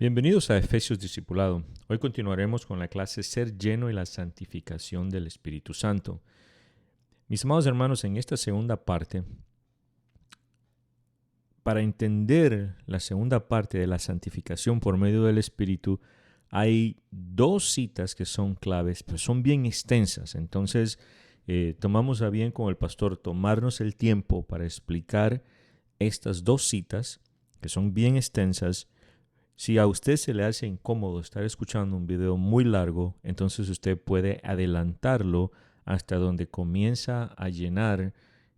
Bienvenidos a Efesios Discipulado. Hoy continuaremos con la clase Ser lleno y la santificación del Espíritu Santo. Mis amados hermanos, en esta segunda parte, para entender la segunda parte de la santificación por medio del Espíritu, hay dos citas que son claves, pero son bien extensas. Entonces, tomamos a bien con el pastor tomarnos el tiempo para explicar estas dos citas, que son bien extensas. Si a usted se le hace incómodo estar escuchando un video muy largo, entonces usted puede adelantarlo hasta donde comienza a llenar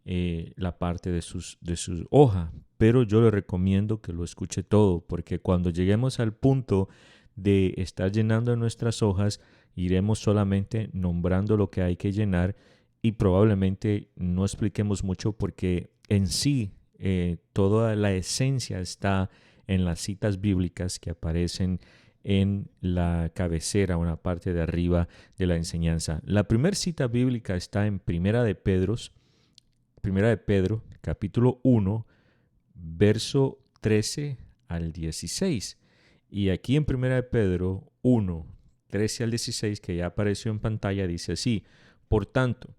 la parte de su hoja. Pero yo le recomiendo que lo escuche todo, porque cuando lleguemos al punto de estar llenando nuestras hojas, iremos solamente nombrando lo que hay que llenar y probablemente no expliquemos mucho porque en sí toda la esencia está en las citas bíblicas que aparecen en la cabecera o en la parte de arriba de la enseñanza. La primera cita bíblica está en Primera de Pedro, capítulo 1, verso 13 al 16. Y aquí en Primera de Pedro 1, 13 al 16, que ya apareció en pantalla, dice así: Por tanto,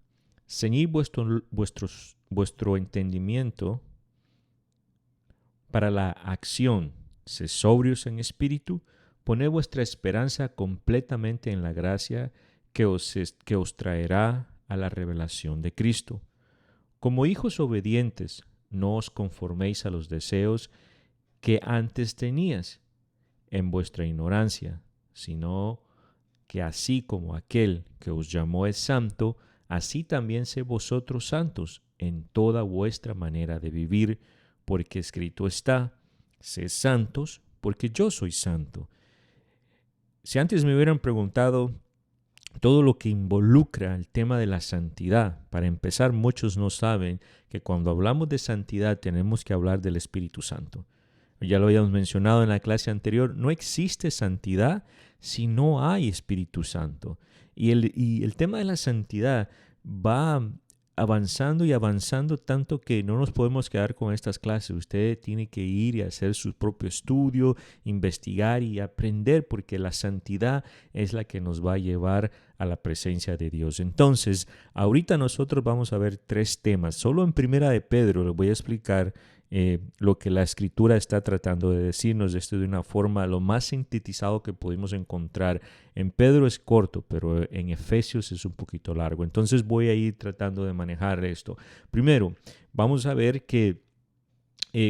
ceñid vuestro entendimiento para la acción, sed sobrios en espíritu, poned vuestra esperanza completamente en la gracia que os traerá a la revelación de Cristo. Como hijos obedientes, no os conforméis a los deseos que antes tenías en vuestra ignorancia, sino que así como aquel que os llamó es santo, así también sed vosotros santos en toda vuestra manera de vivir, porque escrito está: sed santos, porque yo soy santo. Si antes me hubieran preguntado todo lo que involucra el tema de la santidad, para empezar, muchos no saben que cuando hablamos de santidad tenemos que hablar del Espíritu Santo. Ya lo habíamos mencionado en la clase anterior, no existe santidad si no hay Espíritu Santo. Y el tema de la santidad va avanzando y avanzando tanto que no nos podemos quedar con estas clases. Usted tiene que ir y hacer su propio estudio, investigar y aprender, porque la santidad es la que nos va a llevar a la presencia de Dios. Entonces, ahorita nosotros vamos a ver tres temas. Solo en Primera de Pedro les voy a explicar lo que la Escritura está tratando de decirnos esto de una forma lo más sintetizado que pudimos encontrar. En Pedro es corto, pero en Efesios es un poquito largo. Entonces voy a ir tratando de manejar esto. Primero, vamos a ver que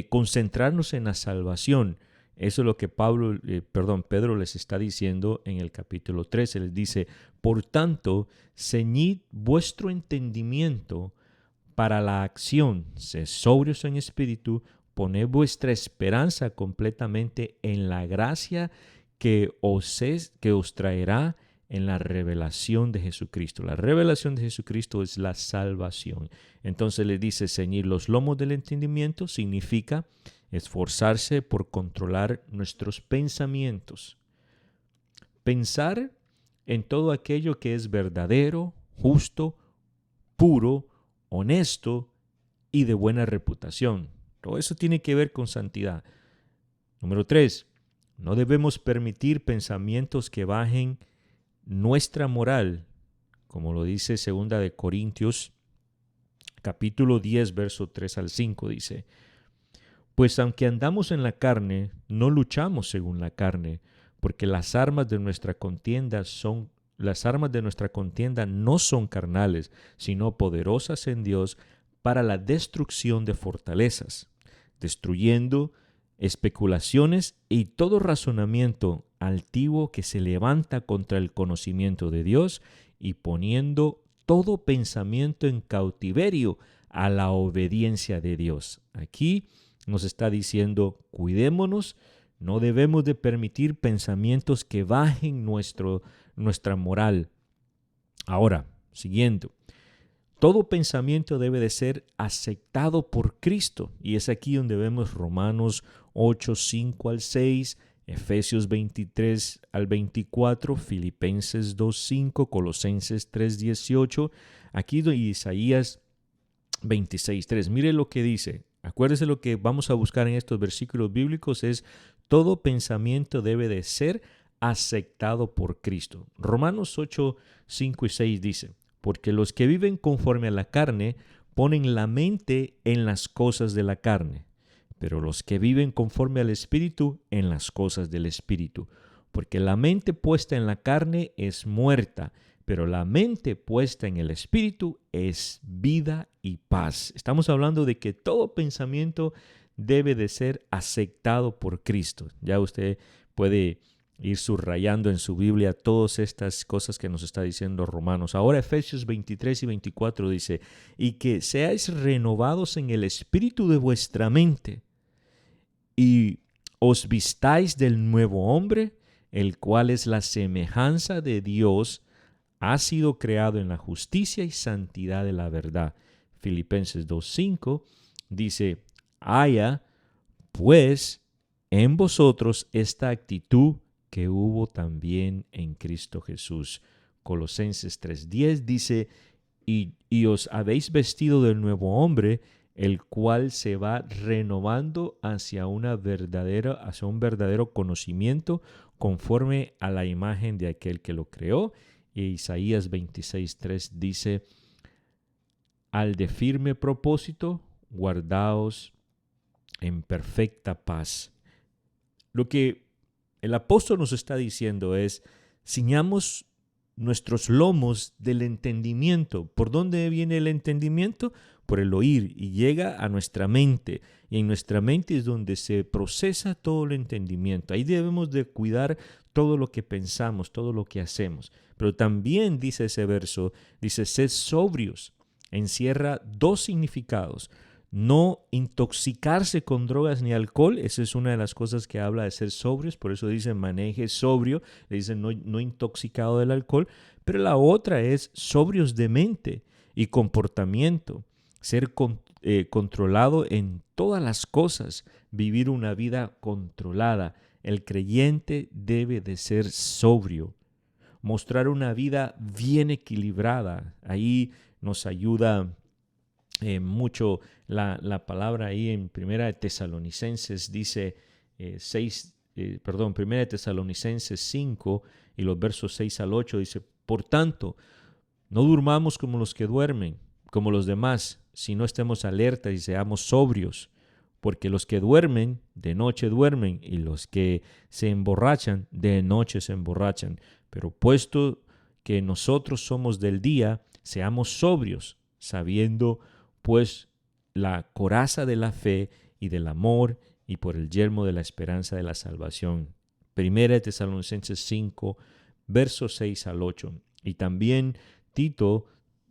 concentrarnos en la salvación. Eso es lo que Pedro les está diciendo en el capítulo 13. Les dice: por tanto, ceñid vuestro entendimiento para la acción, sed sobrios en espíritu, poned vuestra esperanza completamente en la gracia que os traerá en la revelación de Jesucristo. La revelación de Jesucristo es la salvación. Entonces le dice: ceñir los lomos del entendimiento significa esforzarse por controlar nuestros pensamientos. Pensar en todo aquello que es verdadero, justo, puro, honesto y de buena reputación. Todo eso tiene que ver con santidad. Número 3. No debemos permitir pensamientos que bajen nuestra moral, como lo dice 2 de Corintios, capítulo 10, verso 3 al 5, dice: Pues aunque andamos en la carne, no luchamos según la carne, porque las armas de nuestra contienda no son carnales, sino poderosas en Dios para la destrucción de fortalezas, destruyendo especulaciones y todo razonamiento altivo que se levanta contra el conocimiento de Dios, y poniendo todo pensamiento en cautiverio a la obediencia de Dios. Aquí nos está diciendo: cuidémonos, no debemos de permitir pensamientos que bajen nuestra moral. Ahora, siguiendo, todo pensamiento debe de ser aceptado por Cristo. Y es aquí donde vemos Romanos 8, 5 al 6, Efesios 23 al 24, Filipenses 2, 5, Colosenses 3, 18, aquí Isaías 26, 3. Mire lo que dice. Acuérdese, lo que vamos a buscar en estos versículos bíblicos es todo pensamiento debe de ser aceptado por Cristo. Romanos 8, 5 y 6 dice, porque los que viven conforme a la carne ponen la mente en las cosas de la carne, pero los que viven conforme al Espíritu en las cosas del Espíritu. Porque la mente puesta en la carne es muerta, pero la mente puesta en el Espíritu es vida y paz. Estamos hablando de que todo pensamiento debe de ser aceptado por Cristo. Ya usted puede ir subrayando en su Biblia todas estas cosas que nos está diciendo Romanos. Ahora Efesios 23 y 24 dice, y que seáis renovados en el espíritu de vuestra mente, y os vistáis del nuevo hombre, el cual es la semejanza de Dios, ha sido creado en la justicia y santidad de la verdad. Filipenses 2:5 dice, haya pues en vosotros esta actitud que hubo también en Cristo Jesús. Colosenses 3:10 dice, y os habéis vestido del nuevo hombre, el cual se va renovando hacia un verdadero conocimiento conforme a la imagen de aquel que lo creó. Y Isaías 26:3 dice, al de firme propósito, guardaos en perfecta paz. Lo que el apóstol nos está diciendo es, ciñamos nuestros lomos del entendimiento. ¿Por dónde viene el entendimiento? Por el oír, y llega a nuestra mente. Y en nuestra mente es donde se procesa todo el entendimiento. Ahí debemos de cuidar todo lo que pensamos, todo lo que hacemos. Pero también dice ese verso, dice, sed sobrios. Encierra dos significados. No intoxicarse con drogas ni alcohol, esa es una de las cosas que habla de ser sobrios, por eso dice maneje sobrio, le dice no intoxicado del alcohol, pero la otra es sobrios de mente y comportamiento, ser controlado en todas las cosas, vivir una vida controlada. El creyente debe de ser sobrio, mostrar una vida bien equilibrada. Ahí nos ayuda mucho la palabra ahí en Primera de Tesalonicenses dice 5 y los versos 6 al 8 dice, por tanto, no durmamos como los que duermen, como los demás, sino estemos alertas y seamos sobrios, porque los que duermen, de noche duermen, y los que se emborrachan, de noche se emborrachan. Pero puesto que nosotros somos del día, seamos sobrios, sabiendo pues la coraza de la fe y del amor y por el yelmo de la esperanza de la salvación. Primera de Tesalonicenses 5, versos 6 al 8. Y también Tito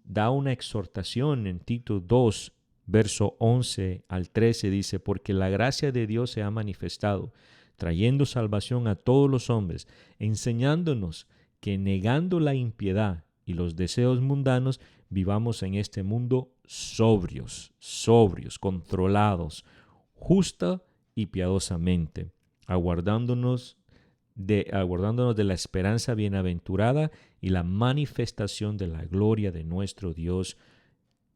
da una exhortación en Tito 2, verso 11 al 13, dice, porque la gracia de Dios se ha manifestado, trayendo salvación a todos los hombres, enseñándonos que negando la impiedad y los deseos mundanos, vivamos en este mundo sobrios, controlados, justa y piadosamente, aguardándonos de la esperanza bienaventurada y la manifestación de la gloria de nuestro Dios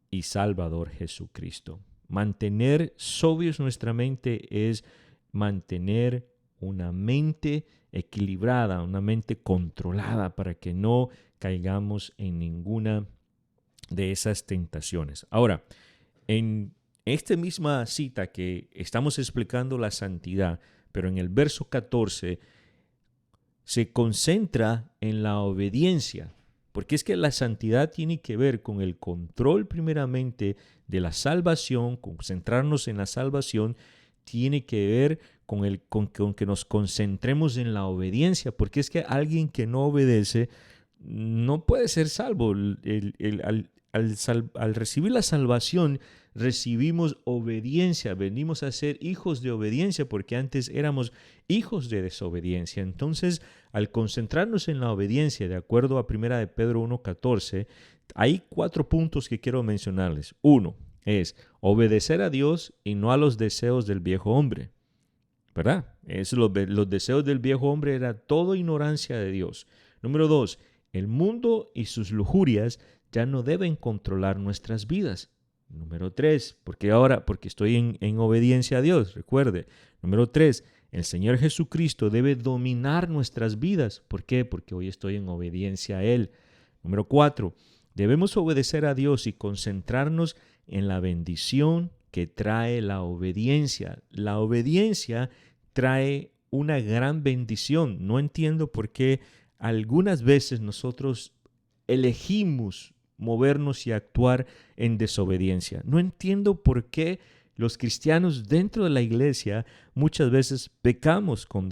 y Salvador Jesucristo. Mantener sobrios nuestra mente es mantener una mente equilibrada, una mente controlada para que no caigamos en ninguna de esas tentaciones. Ahora, en esta misma cita que estamos explicando la santidad, pero en el verso 14 se concentra en la obediencia, porque es que la santidad tiene que ver con el control primeramente de la salvación, concentrarnos en la salvación, tiene que ver con que nos concentremos en la obediencia, porque es que alguien que no obedece no puede ser salvo. Al recibir la salvación, recibimos obediencia, venimos a ser hijos de obediencia, porque antes éramos hijos de desobediencia. Entonces, al concentrarnos en la obediencia, de acuerdo a 1 de Pedro 1:14, hay 4 puntos que quiero mencionarles. 1 es obedecer a Dios y no a los deseos del viejo hombre, ¿verdad? Los deseos del viejo hombre era toda ignorancia de Dios. Número 2, el mundo y sus lujurias ya no deben controlar nuestras vidas. Número 3, porque estoy en obediencia a Dios, recuerde. Número 3, El Señor Jesucristo debe dominar nuestras vidas. ¿Por qué? Porque hoy estoy en obediencia a Él. Número 4, debemos obedecer a Dios y concentrarnos en la bendición que trae la obediencia. La obediencia trae una gran bendición. No entiendo por qué algunas veces nosotros elegimos movernos y actuar en desobediencia. No entiendo por qué los cristianos dentro de la iglesia muchas veces pecamos con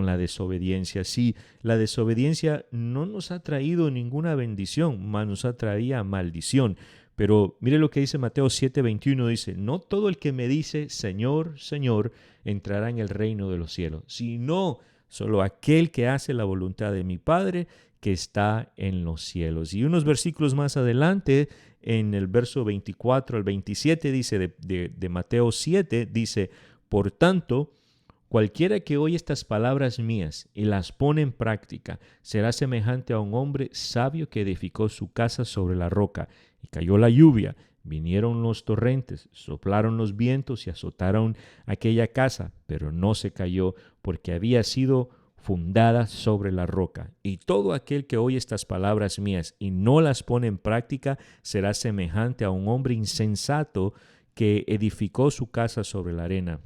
la desobediencia. Sí, la desobediencia no nos ha traído ninguna bendición, más nos atraía maldición. Pero mire lo que dice Mateo 7:21, dice, no todo el que me dice Señor, Señor, entrará en el reino de los cielos, sino solo aquel que hace la voluntad de mi Padre que está en los cielos. Y unos versículos más adelante, en el verso 24 al 27, dice de Mateo 7, dice, por tanto, cualquiera que oye estas palabras mías y las pone en práctica, será semejante a un hombre sabio que edificó su casa sobre la roca, y cayó la lluvia, vinieron los torrentes, soplaron los vientos y azotaron aquella casa, pero no se cayó, porque había sido fundada sobre la roca. Y todo aquel que oye estas palabras mías y no las pone en práctica será semejante a un hombre insensato que edificó su casa sobre la arena.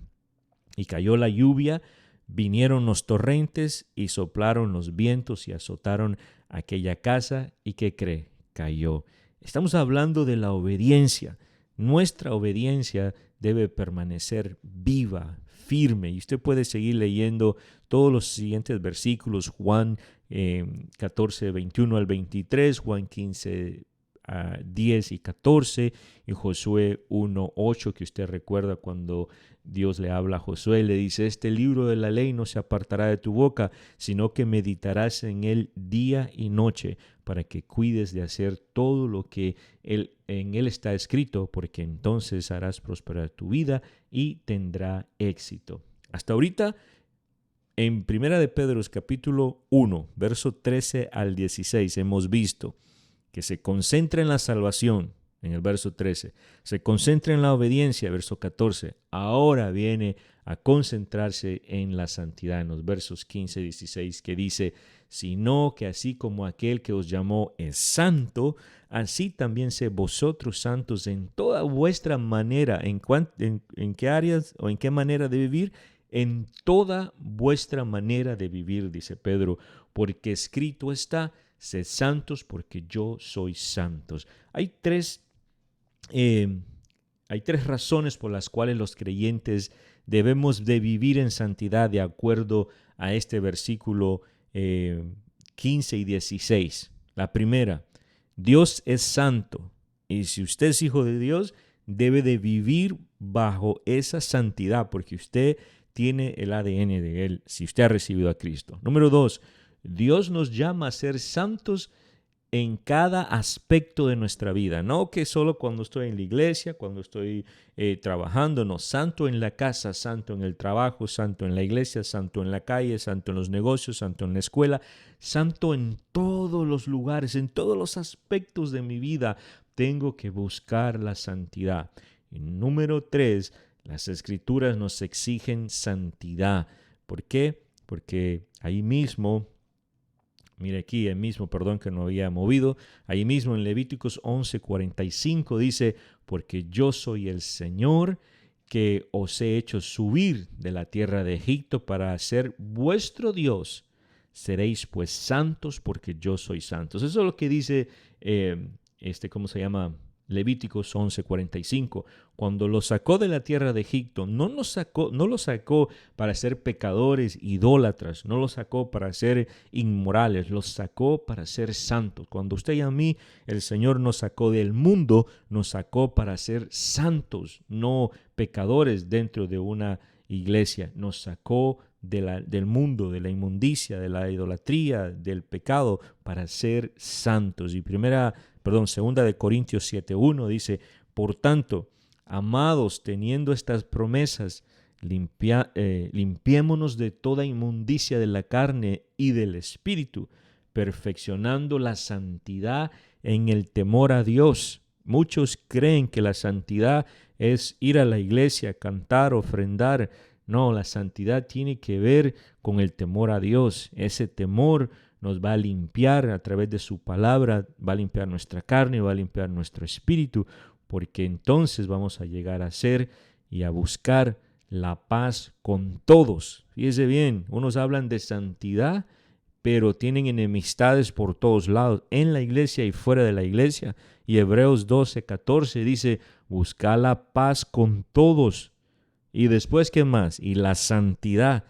Y cayó la lluvia, vinieron los torrentes y soplaron los vientos y azotaron aquella casa. ¿Y qué cree? Cayó. Estamos hablando de la obediencia. Nuestra obediencia debe permanecer viva, firme. Y usted puede seguir leyendo todos los siguientes versículos, Juan 14, 21 al 23, Juan 15, 10 y 14, y Josué 1, 8, que usted recuerda cuando Dios le habla a Josué, le dice, este libro de la ley no se apartará de tu boca, sino que meditarás en él día y noche, para que cuides de hacer todo lo que en él está escrito, porque entonces harás prosperar tu vida y tendrá éxito. Hasta ahorita, en 1 de Pedro capítulo 1, verso 13 al 16, hemos visto que se concentra en la salvación, en el verso 13, se concentra en la obediencia, verso 14, ahora viene a concentrarse en la santidad, en los versos 15 y 16, que dice, sino que así como aquel que os llamó es santo, así también sé vosotros santos en toda vuestra manera, en qué áreas o en qué manera de vivir, en toda vuestra manera de vivir, dice Pedro, porque escrito está, sed santos porque yo soy santos. Hay tres razones por las cuales los creyentes debemos de vivir en santidad de acuerdo a este versículo 15 y 16. La primera, Dios es santo y si usted es hijo de Dios, debe de vivir bajo esa santidad porque usted tiene el ADN de Él si usted ha recibido a Cristo. Número 2, Dios nos llama a ser santos en cada aspecto de nuestra vida, no que solo cuando estoy en la iglesia, cuando estoy trabajando, no, santo en la casa, santo en el trabajo, santo en la iglesia, santo en la calle, santo en los negocios, santo en la escuela, santo en todos los lugares, en todos los aspectos de mi vida, tengo que buscar la santidad. Y número 3, las Escrituras nos exigen santidad. ¿Por qué? Porque ahí mismo, mire aquí, que no había movido, ahí mismo en Levíticos 11:45 dice, porque yo soy el Señor que os he hecho subir de la tierra de Egipto para ser vuestro Dios. Seréis pues santos porque yo soy santo. Eso es lo que dice, Levíticos 11:45, cuando lo sacó de la tierra de Egipto, no lo sacó para ser pecadores, idólatras, no lo sacó para ser inmorales, lo sacó para ser santos. Cuando usted y a mí, el Señor nos sacó del mundo, nos sacó para ser santos, no pecadores dentro de una iglesia, nos sacó del mundo, de la inmundicia, de la idolatría, del pecado, para ser santos. Y segunda de Corintios 7:1 dice, por tanto, amados, teniendo estas promesas, limpiémonos de toda inmundicia de la carne y del espíritu, perfeccionando la santidad en el temor a Dios. Muchos creen que la santidad es ir a la iglesia, cantar, ofrendar. No, la santidad tiene que ver con el temor a Dios. Ese temor nos va a limpiar a través de su palabra, va a limpiar nuestra carne, va a limpiar nuestro espíritu, porque entonces vamos a llegar a ser y a buscar la paz con todos. Fíjese bien, unos hablan de santidad, pero tienen enemistades por todos lados, en la iglesia y fuera de la iglesia. Y Hebreos 12:14 dice, busca la paz con todos. Y después, ¿qué más? Y la santidad,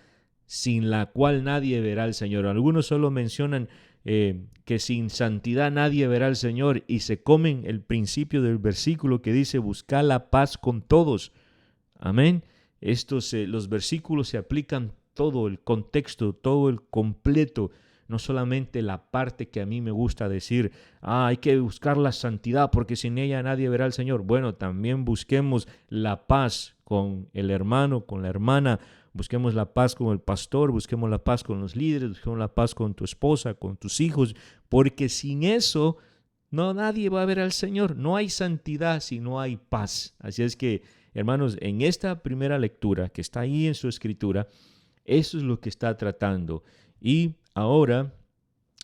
sin la cual nadie verá al Señor. Algunos solo mencionan que sin santidad nadie verá al Señor y se comen el principio del versículo que dice, busca la paz con todos. Amén. Los versículos se aplican todo el contexto, todo el completo, no solamente la parte que a mí me gusta decir, hay que buscar la santidad porque sin ella nadie verá al Señor. Bueno, también busquemos la paz con el hermano, con la hermana, busquemos la paz con el pastor, busquemos la paz con los líderes, busquemos la paz con tu esposa, con tus hijos, porque sin eso nadie va a ver al Señor. No hay santidad si no hay paz. Así es que, hermanos, en esta primera lectura que está ahí en su escritura, eso es lo que está tratando. Y ahora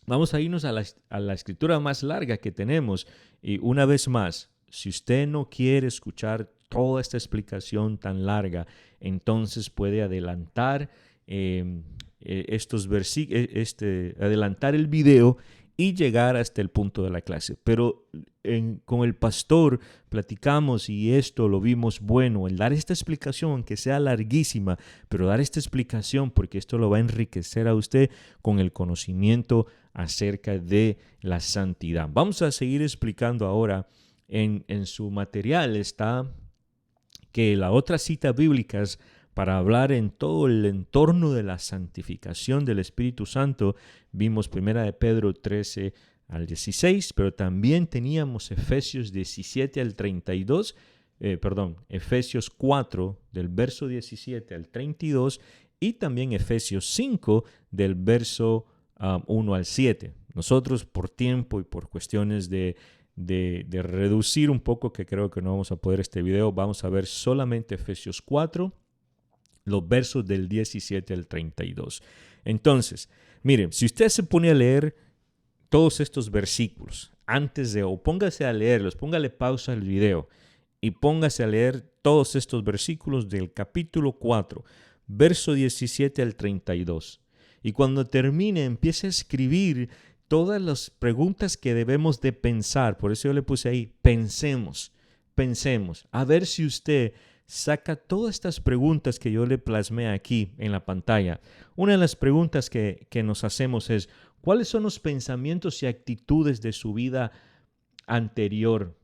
vamos a irnos a la escritura más larga que tenemos. Y una vez más, si usted no quiere escuchar toda esta explicación tan larga, entonces puede adelantar adelantar el video y llegar hasta el punto de la clase. Pero con el pastor platicamos y esto lo vimos bueno, el dar esta explicación, aunque sea larguísima, pero dar esta explicación porque esto lo va a enriquecer a usted con el conocimiento acerca de la santidad. Vamos a seguir explicando ahora. En su material está que la otra cita bíblica es para hablar en todo el entorno de la santificación del Espíritu Santo. Vimos 1 de Pedro 13 al 16, pero también teníamos Efesios 17 al 32, Efesios 4 del verso 17 al 32 y también Efesios 5 del verso 1 al 7. Nosotros por tiempo y por cuestiones de reducir un poco, que creo que no vamos a poder este video, vamos a ver solamente Efesios 4, los versos del 17 al 32. Entonces, miren, si usted se pone a leer todos estos versículos, póngase a leerlos, póngale pausa al video y póngase a leer todos estos versículos del capítulo 4, verso 17 al 32. Y cuando termine, empiece a escribir todas las preguntas que debemos de pensar. Por eso yo le puse ahí, pensemos. A ver si usted saca todas estas preguntas que yo le plasmé aquí en la pantalla. Una de las preguntas que nos hacemos es, ¿cuáles son los pensamientos y actitudes de su vida anterior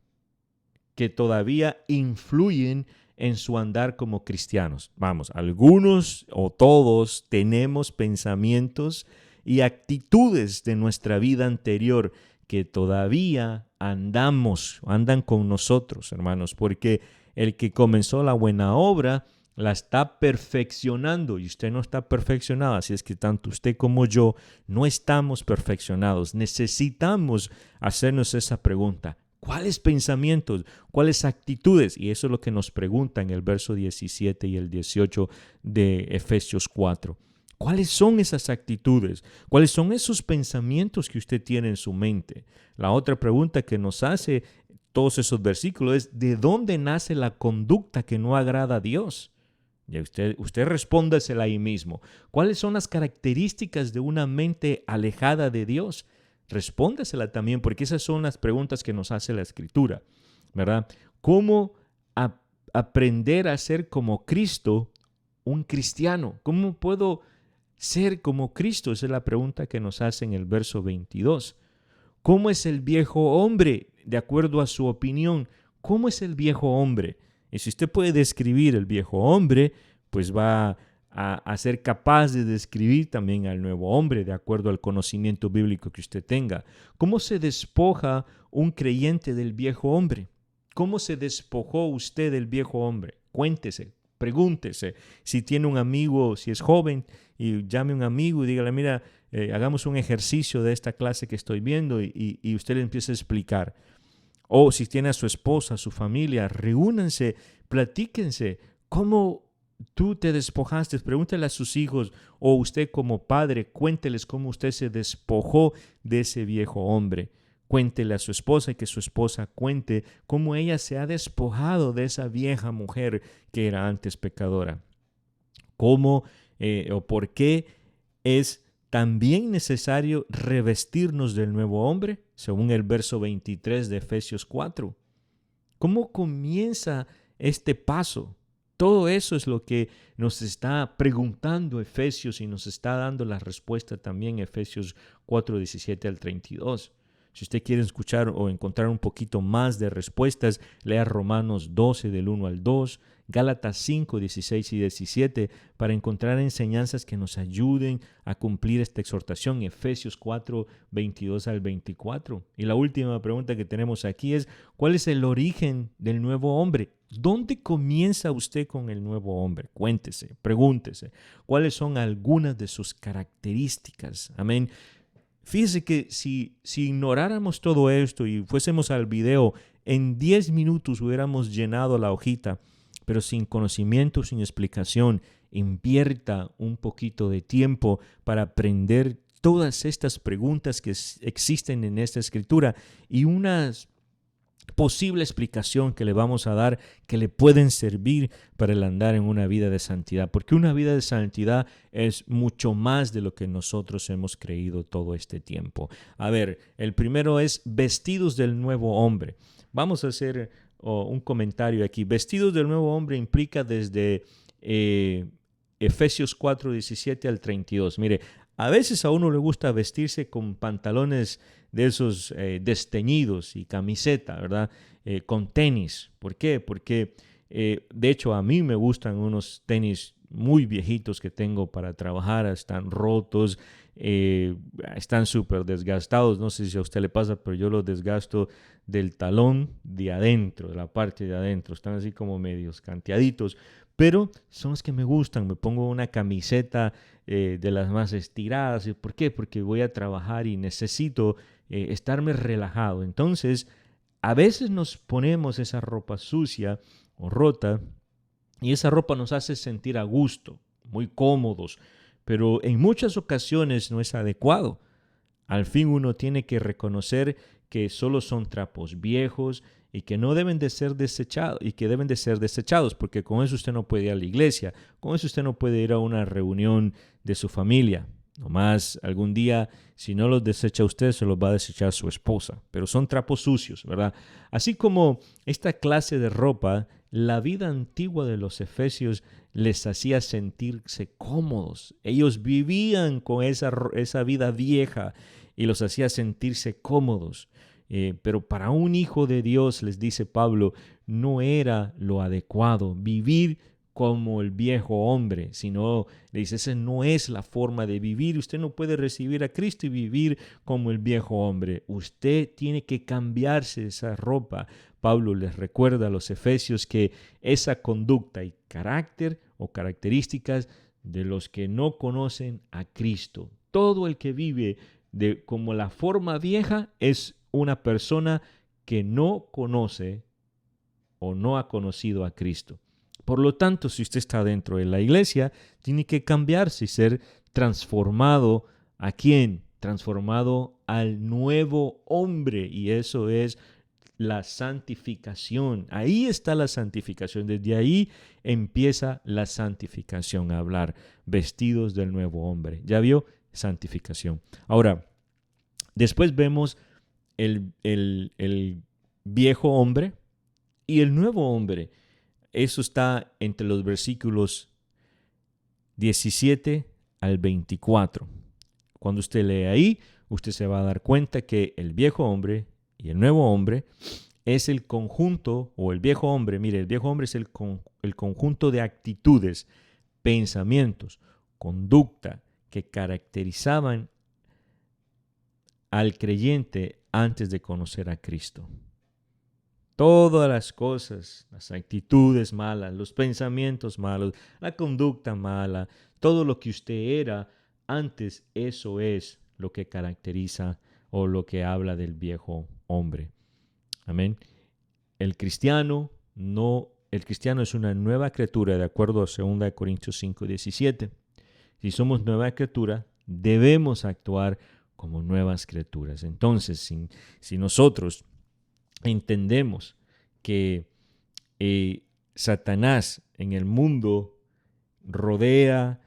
que todavía influyen en su andar como cristianos? Vamos, algunos o todos tenemos pensamientos y actitudes de nuestra vida anterior que todavía andan con nosotros, hermanos, porque el que comenzó la buena obra la está perfeccionando y usted no está perfeccionado, así es que tanto usted como yo no estamos perfeccionados. Necesitamos hacernos esa pregunta. ¿Cuáles pensamientos? ¿Cuáles actitudes? Y eso es lo que nos pregunta en el verso 17 y el 18 de Efesios 4. ¿Cuáles son esas actitudes? ¿Cuáles son esos pensamientos que usted tiene en su mente? La otra pregunta que nos hace todos esos versículos es, ¿de dónde nace la conducta que no agrada a Dios? Y usted respóndasela ahí mismo. ¿Cuáles son las características de una mente alejada de Dios? Respóndasela también, porque esas son las preguntas que nos hace la Escritura, ¿verdad? ¿Cómo aprender a ser como Cristo un cristiano? ¿Cómo puedo ser como Cristo? Esa es la pregunta que nos hace en el verso 22. ¿Cómo es el viejo hombre? De acuerdo a su opinión, ¿cómo es el viejo hombre? Y si usted puede describir el viejo hombre, pues va a ser capaz de describir también al nuevo hombre de acuerdo al conocimiento bíblico que usted tenga. ¿Cómo se despoja un creyente del viejo hombre? ¿Cómo se despojó usted del viejo hombre? Cuéntese, pregúntese. Si tiene un amigo, si es joven, y llame a un amigo y dígale, mira, hagamos un ejercicio de esta clase que estoy viendo y usted le empieza a explicar. O si tiene a su esposa, a su familia, reúnanse, platíquense. ¿Cómo tú te despojaste. Pregúntale a sus hijos o usted como padre, cuénteles cómo usted se despojó de ese viejo hombre. Cuéntele a su esposa y que su esposa cuente cómo ella se ha despojado de esa vieja mujer que era antes pecadora. Cómo o por qué es también necesario revestirnos del nuevo hombre, según el verso 23 de Efesios 4. ¿Cómo comienza este paso? Todo eso es lo que nos está preguntando Efesios y nos está dando la respuesta también Efesios 4, 17 al 32. Si usted quiere escuchar o encontrar un poquito más de respuestas, lea Romanos 12 del 1 al 2, Gálatas 5, 16 y 17 para encontrar enseñanzas que nos ayuden a cumplir esta exhortación. Efesios 4, 22 al 24. Y la última pregunta que tenemos aquí es, ¿cuál es el origen del nuevo hombre? ¿Dónde comienza usted con el nuevo hombre? Cuéntese, pregúntese, ¿cuáles son algunas de sus características? Amén. Fíjese que si ignoráramos todo esto y fuésemos al video, en 10 minutos hubiéramos llenado la hojita, pero sin conocimiento, sin explicación. Invierta un poquito de tiempo para aprender todas estas preguntas que existen en esta escritura y unas posible explicación que le vamos a dar que le pueden servir para el andar en una vida de santidad, porque una vida de santidad es mucho más de lo que nosotros hemos creído todo este tiempo. A ver, el primero es vestidos del nuevo hombre. Vamos a hacer un comentario aquí. Vestidos del nuevo hombre implica desde Efesios 4, 17 al 32. Mire, a veces a uno le gusta vestirse con pantalones de esos desteñidos y camiseta, ¿verdad? Con tenis. ¿Por qué? Porque de hecho a mí me gustan unos tenis muy viejitos que tengo para trabajar, están rotos, están súper desgastados. No sé si a usted le pasa, pero yo los desgasto del talón de adentro, de la parte de adentro. Están así como medios canteaditos, pero son los que me gustan. Me pongo una camiseta de las más estiradas. ¿Por qué? Porque voy a trabajar y necesito estarme relajado. Entonces, a veces nos ponemos esa ropa sucia o rota y esa ropa nos hace sentir a gusto, muy cómodos, pero en muchas ocasiones no es adecuado. Al fin uno tiene que reconocer que solo son trapos viejos y que no deben de ser desechados y que deben de ser desechados, porque con eso usted no puede ir a la iglesia, con eso usted no puede ir a una reunión de su familia. Nomás algún día, si no los desecha usted, se los va a desechar su esposa. Pero son trapos sucios, ¿verdad? Así como esta clase de ropa, la vida antigua de los efesios les hacía sentirse cómodos. Ellos vivían con esa vida vieja y los hacía sentirse cómodos. Pero para un hijo de Dios, les dice Pablo, no era lo adecuado vivir como el viejo hombre, sino le dice, esa no es la forma de vivir. Usted no puede recibir a Cristo y vivir como el viejo hombre. Usted tiene que cambiarse esa ropa. Pablo les recuerda a los efesios que esa conducta y carácter o características de los que no conocen a Cristo. Todo el que vive como la forma vieja es una persona que no conoce o no ha conocido a Cristo. Por lo tanto, si usted está dentro de la iglesia, tiene que cambiarse y ser transformado. ¿A quién? Transformado al nuevo hombre. Y eso es la santificación. Ahí está la santificación. Desde ahí empieza la santificación a hablar. Vestidos del nuevo hombre. ¿Ya vio? Santificación. Ahora, después vemos el viejo hombre y el nuevo hombre. Eso está entre los versículos 17 al 24. Cuando usted lee ahí, usted se va a dar cuenta que el viejo hombre y el nuevo hombre es el conjunto, o el viejo hombre, mire, el viejo hombre es el conjunto de actitudes, pensamientos, conducta que caracterizaban al creyente antes de conocer a Cristo. Todas las cosas, las actitudes malas, los pensamientos malos, la conducta mala, todo lo que usted era antes, eso es lo que caracteriza o lo que habla del viejo hombre. Amén. El cristiano no el cristiano es una nueva criatura, de acuerdo a 2 Corintios 5:17. Si somos nueva criatura, debemos actuar como nuevas criaturas. Entonces, si nosotros entendemos que Satanás en el mundo rodea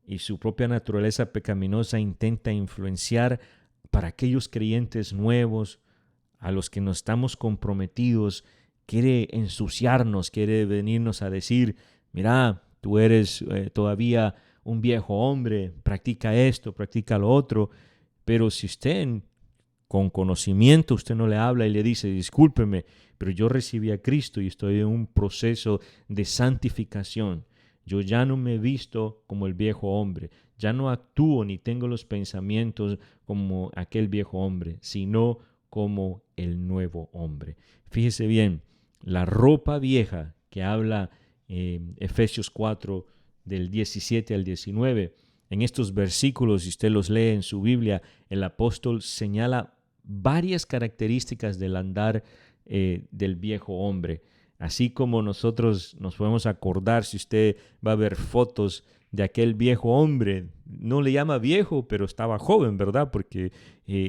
y su propia naturaleza pecaminosa intenta influenciar para aquellos creyentes nuevos, a los que nos estamos comprometidos, quiere ensuciarnos, quiere venirnos a decir, mira, tú eres todavía un viejo hombre, practica esto, practica lo otro. Pero si usted con conocimiento, usted no le habla y le dice, discúlpeme, pero yo recibí a Cristo y estoy en un proceso de santificación. Yo ya no me he visto como el viejo hombre, ya no actúo ni tengo los pensamientos como aquel viejo hombre, sino como el nuevo hombre. Fíjese bien, la ropa vieja que habla Efesios 4 del 17 al 19, en estos versículos, si usted los lee en su Biblia, el apóstol señala varias características del andar del viejo hombre. Así como nosotros nos podemos acordar, si usted va a ver fotos de aquel viejo hombre, no le llama viejo, pero estaba joven, ¿verdad? Porque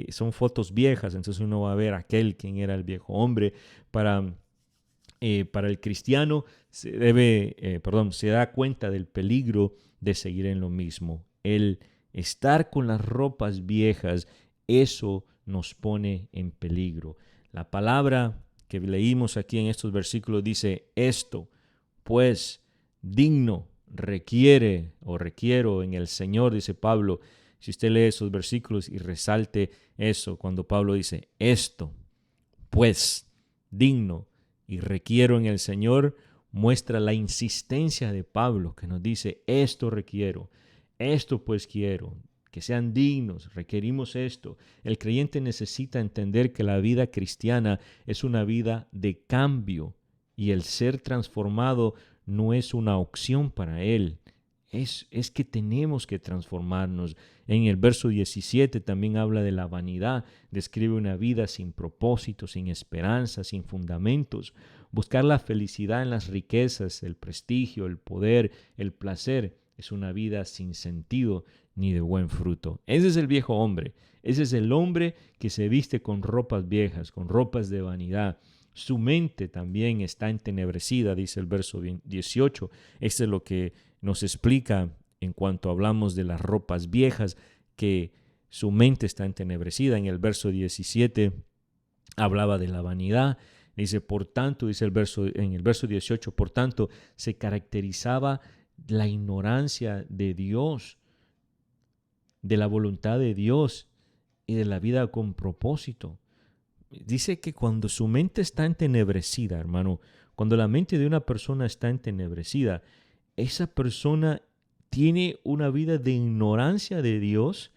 son fotos viejas, entonces uno va a ver quien era el viejo hombre. Para el cristiano se da cuenta del peligro de seguir en lo mismo. El estar con las ropas viejas, eso nos pone en peligro. La palabra que leímos aquí en estos versículos dice, esto, pues, digno, requiero en el Señor, dice Pablo. Si usted lee esos versículos y resalte eso, cuando Pablo dice, esto, pues, digno y requiero en el Señor, muestra la insistencia de Pablo, que nos dice, esto requiero, esto pues quiero, que sean dignos, requerimos esto. El creyente necesita entender que la vida cristiana es una vida de cambio y el ser transformado no es una opción para él. Es que tenemos que transformarnos. En el verso 17 también habla de la vanidad, describe una vida sin propósito, sin esperanza, sin fundamentos. Buscar la felicidad en las riquezas, el prestigio, el poder, el placer, es una vida sin sentido ni de buen fruto. Ese es el viejo hombre. Ese es el hombre que se viste con ropas viejas, con ropas de vanidad. Su mente también está entenebrecida, dice el verso 18. Este es lo que nos explica en cuanto hablamos de las ropas viejas, que su mente está entenebrecida. En el verso 17 hablaba de la vanidad. Dice, por tanto, en el verso 18, por tanto, se caracterizaba la ignorancia de Dios, de la voluntad de Dios y de la vida con propósito. Dice que cuando su mente está entenebrecida, hermano, cuando la mente de una persona está entenebrecida, esa persona tiene una vida de ignorancia de Dios,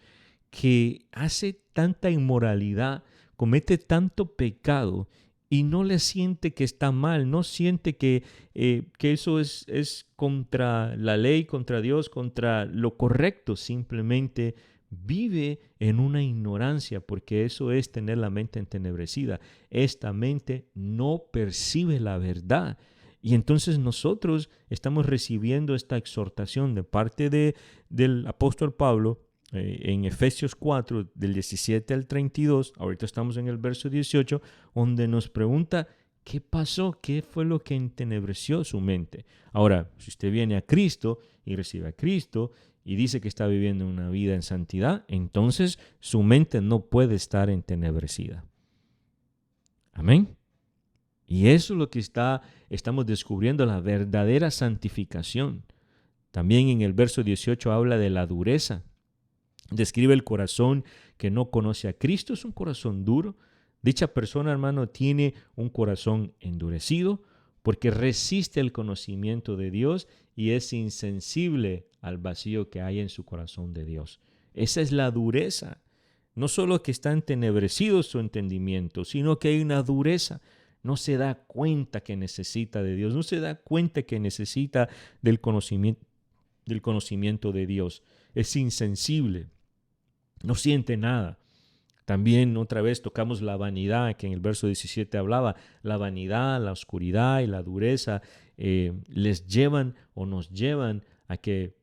que hace tanta inmoralidad, comete tanto pecado y no le siente que está mal, no siente que eso es contra la ley, contra Dios, contra lo correcto. Simplemente vive en una ignorancia, porque eso es tener la mente entenebrecida. Esta mente no percibe la verdad. Y entonces nosotros estamos recibiendo esta exhortación de parte del apóstol Pablo en Efesios 4, del 17 al 32, ahorita estamos en el verso 18, donde nos pregunta qué pasó, qué fue lo que entenebreció su mente. Ahora, si usted viene a Cristo y recibe a Cristo y dice que está viviendo una vida en santidad, entonces su mente no puede estar entenebrecida. Amén. Y eso es lo que estamos descubriendo, la verdadera santificación. También en el verso 18 habla de la dureza. Describe el corazón que no conoce a Cristo, es un corazón duro. Dicha persona, hermano, tiene un corazón endurecido porque resiste el conocimiento de Dios y es insensible al vacío que hay en su corazón de Dios. Esa es la dureza. No solo que está entenebrecido su entendimiento, sino que hay una dureza. No se da cuenta que necesita de Dios, no se da cuenta que necesita del conocimiento de Dios. Es insensible, no siente nada. También otra vez tocamos la vanidad, que en el verso 17 hablaba, la vanidad, la oscuridad y la dureza. les llevan o nos llevan a que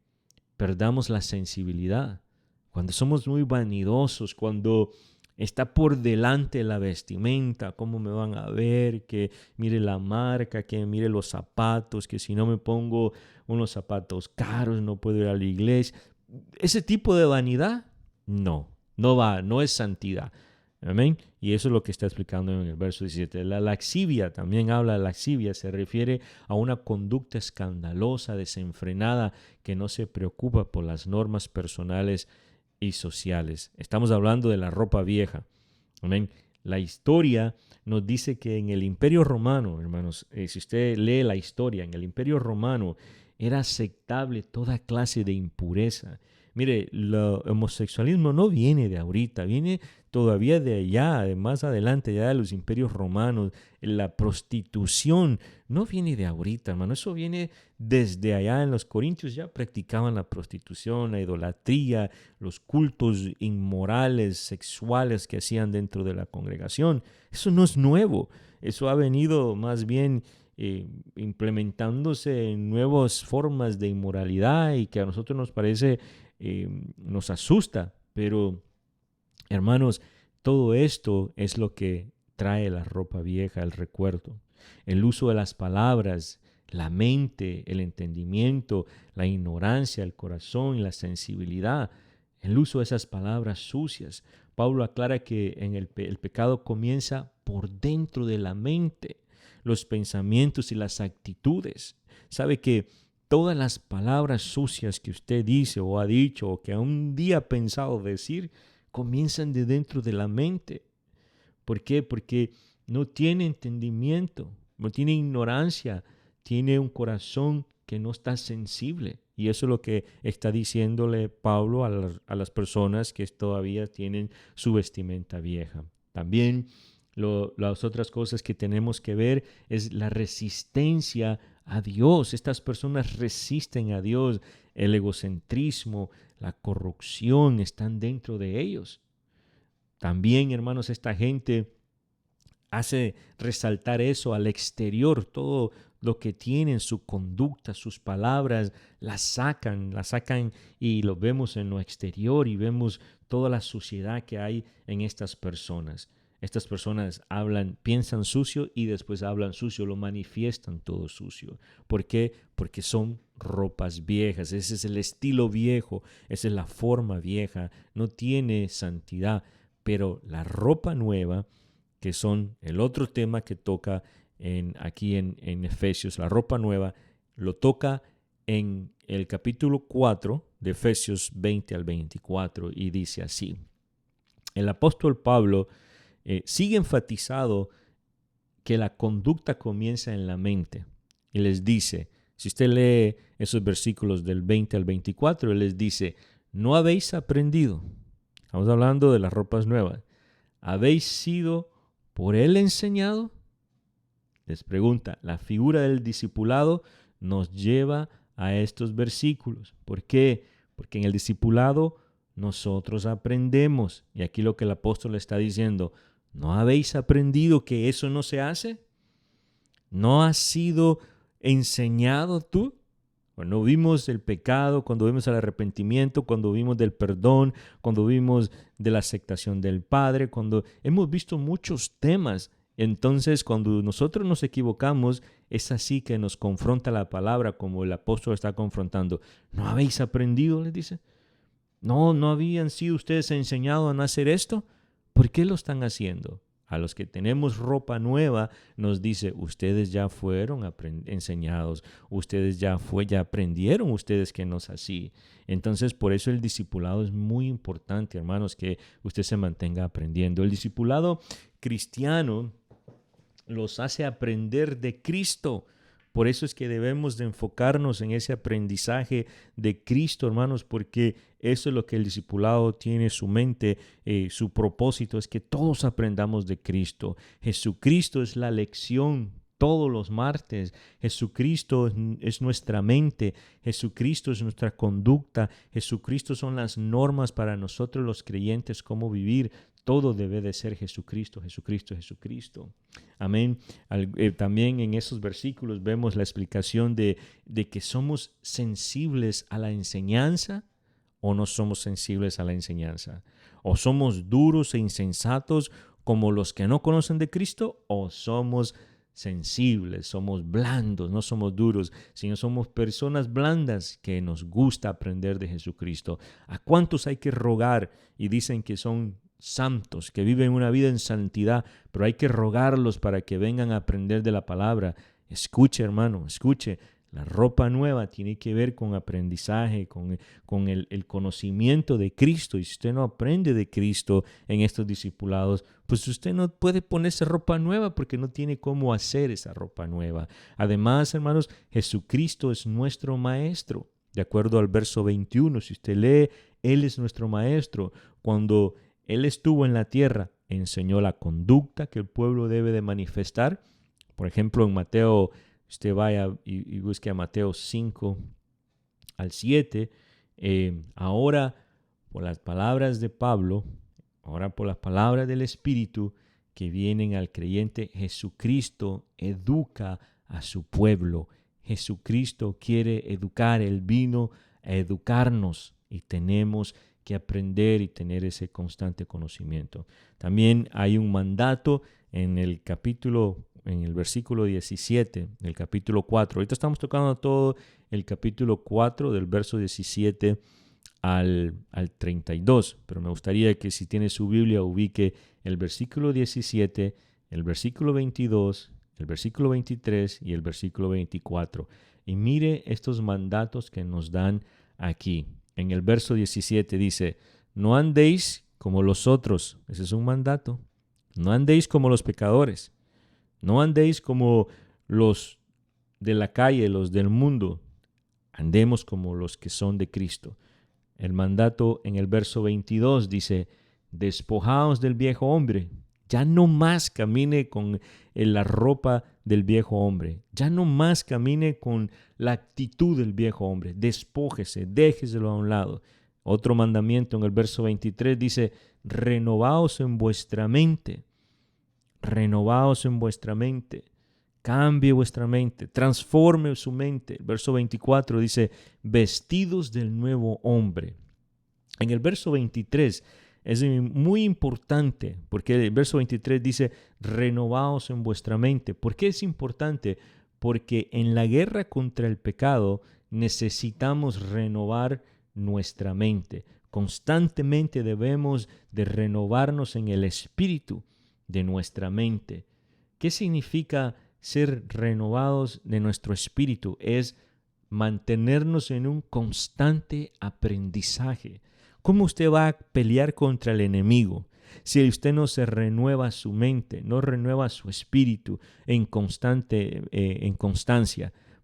perdamos la sensibilidad. Cuando somos muy vanidosos, cuando está por delante la vestimenta, cómo me van a ver, que mire la marca, que mire los zapatos, que si no me pongo unos zapatos caros no puedo ir a la iglesia. Ese tipo de vanidad, no es santidad. Amén. Y eso es lo que está explicando en el verso 17. La laxivia, también habla de laxivia, se refiere a una conducta escandalosa, desenfrenada, que no se preocupa por las normas personales y sociales. Estamos hablando de la ropa vieja. Amén. La historia nos dice que en el Imperio Romano, hermanos, si usted lee la historia, en el Imperio Romano era aceptable toda clase de impureza. Mire, el homosexualismo no viene de ahorita, viene todavía de allá, de más adelante, ya de los imperios romanos. La prostitución no viene de ahorita, hermano, eso viene desde allá. En los corintios ya practicaban la prostitución, la idolatría, los cultos inmorales, sexuales que hacían dentro de la congregación. Eso no es nuevo, eso ha venido más bien implementándose en nuevas formas de inmoralidad y que a nosotros nos parece, nos asusta, pero hermanos, todo esto es lo que trae la ropa vieja, el recuerdo, el uso de las palabras, la mente, el entendimiento, la ignorancia, el corazón, la sensibilidad, el uso de esas palabras sucias. Pablo aclara que el pecado comienza por dentro de la mente, los pensamientos y las actitudes. Sabe que todas las palabras sucias que usted dice o ha dicho o que un día ha pensado decir, comienzan de dentro de la mente. ¿Por qué? Porque no tiene entendimiento, no tiene ignorancia, tiene un corazón que no está sensible. Y eso es lo que está diciéndole Pablo a las personas que todavía tienen su vestimenta vieja. También las otras cosas que tenemos que ver es la resistencia a Dios. Estas personas resisten a Dios. El egocentrismo, la corrupción están dentro de ellos. También, hermanos, esta gente hace resaltar eso al exterior. Todo lo que tienen, su conducta, sus palabras, la sacan y lo vemos en lo exterior y vemos toda la suciedad que hay en estas personas. Estas personas piensan sucio y después hablan sucio, lo manifiestan todo sucio. ¿Por qué? Porque son ropas viejas. Ese es el estilo viejo, esa es la forma vieja. No tiene santidad. Pero la ropa nueva, que son el otro tema que toca aquí en Efesios, la ropa nueva, lo toca en el capítulo 4 de Efesios 20 al 24 y dice así. El apóstol Pablo sigue enfatizado que la conducta comienza en la mente. Y les dice, si usted lee esos versículos del 20 al 24, él les dice, ¿no habéis aprendido? Estamos hablando de las ropas nuevas. ¿Habéis sido por él enseñado? Les pregunta, la figura del discipulado nos lleva a estos versículos. ¿Por qué? Porque en el discipulado nosotros aprendemos. Y aquí lo que el apóstol está diciendo, ¿no habéis aprendido que eso no se hace? ¿No has sido enseñado tú? Cuando vimos el pecado, cuando vimos el arrepentimiento, cuando vimos del perdón, cuando vimos de la aceptación del Padre, cuando hemos visto muchos temas. Entonces, cuando nosotros nos equivocamos, es así que nos confronta la palabra, como el apóstol está confrontando. ¿No habéis aprendido? Les dice. ¿No habían sido ustedes enseñados a no hacer esto? ¿Por qué lo están haciendo? A los que tenemos ropa nueva nos dice, ustedes ya fueron enseñados, ustedes ya aprendieron ustedes que no es así. Entonces, por eso el discipulado es muy importante, hermanos, que usted se mantenga aprendiendo. El discipulado cristiano los hace aprender de Cristo. Por eso es que debemos de enfocarnos en ese aprendizaje de Cristo, hermanos, porque eso es lo que el discipulado tiene en su mente, su propósito es que todos aprendamos de Cristo. Jesucristo es la lección. todos los martes. Jesucristo es nuestra mente, Jesucristo es nuestra conducta, Jesucristo son las normas para nosotros los creyentes, cómo vivir. Todo debe de ser Jesucristo, Jesucristo, Jesucristo. Amén. También en esos versículos vemos la explicación de que somos sensibles a la enseñanza o no somos sensibles a la enseñanza. O somos duros e insensatos como los que no conocen de Cristo, o somos sensibles, somos blandos, no somos duros, sino somos personas blandas que nos gusta aprender de Jesucristo. ¿A cuántos hay que rogar y dicen que son santos, que viven una vida en santidad, pero hay que rogarlos para que vengan a aprender de la palabra? Escuche, hermano, escuche. La ropa nueva tiene que ver con aprendizaje, con el conocimiento de Cristo. Y si usted no aprende de Cristo en estos discipulados, pues usted no puede ponerse ropa nueva porque no tiene cómo hacer esa ropa nueva. Además, hermanos, Jesucristo es nuestro maestro. De acuerdo al verso 21, si usted lee, Él es nuestro maestro. Cuando Él estuvo en la tierra, enseñó la conducta que el pueblo debe de manifestar. Por ejemplo, en Mateo, usted vaya y busque a Mateo 5 al 7. Ahora, por las palabras de Pablo, ahora por las palabras del Espíritu que vienen al creyente, Jesucristo educa a su pueblo. Jesucristo quiere educar, Él vino a educarnos y tenemos que aprender y tener ese constante conocimiento. También hay un mandato en el versículo 17, del capítulo 4. Ahorita estamos tocando todo el capítulo 4 del verso 17 al 32, pero me gustaría que si tiene su Biblia ubique el versículo 17, el versículo 22, el versículo 23 y el versículo 24. Y mire estos mandatos que nos dan aquí. En el verso 17 dice, no andéis como los otros. Ese es un mandato. No andéis como los pecadores. No andéis como los de la calle, los del mundo. Andemos como los que son de Cristo. El mandato en el verso 22 dice, despojaos del viejo hombre. Ya no más camine con la ropa del viejo hombre. Ya no más camine con la actitud del viejo hombre. Despójese, déjeselo a un lado. Otro mandamiento en el verso 23 dice, renovaos en vuestra mente. Renovaos en vuestra mente. Cambie vuestra mente. Transforme su mente. El verso 24 dice, vestidos del nuevo hombre. En el verso 23 es muy importante porque el verso 23 dice, renovaos en vuestra mente. ¿Por qué es importante? Porque en la guerra contra el pecado necesitamos renovar nuestra mente. Constantemente debemos de renovarnos en el espíritu de nuestra mente. ¿Qué significa ser renovados de nuestro espíritu? Es mantenernos en un constante aprendizaje. ¿Cómo usted va a pelear contra el enemigo si usted no se renueva su mente, no renueva su espíritu en constancia?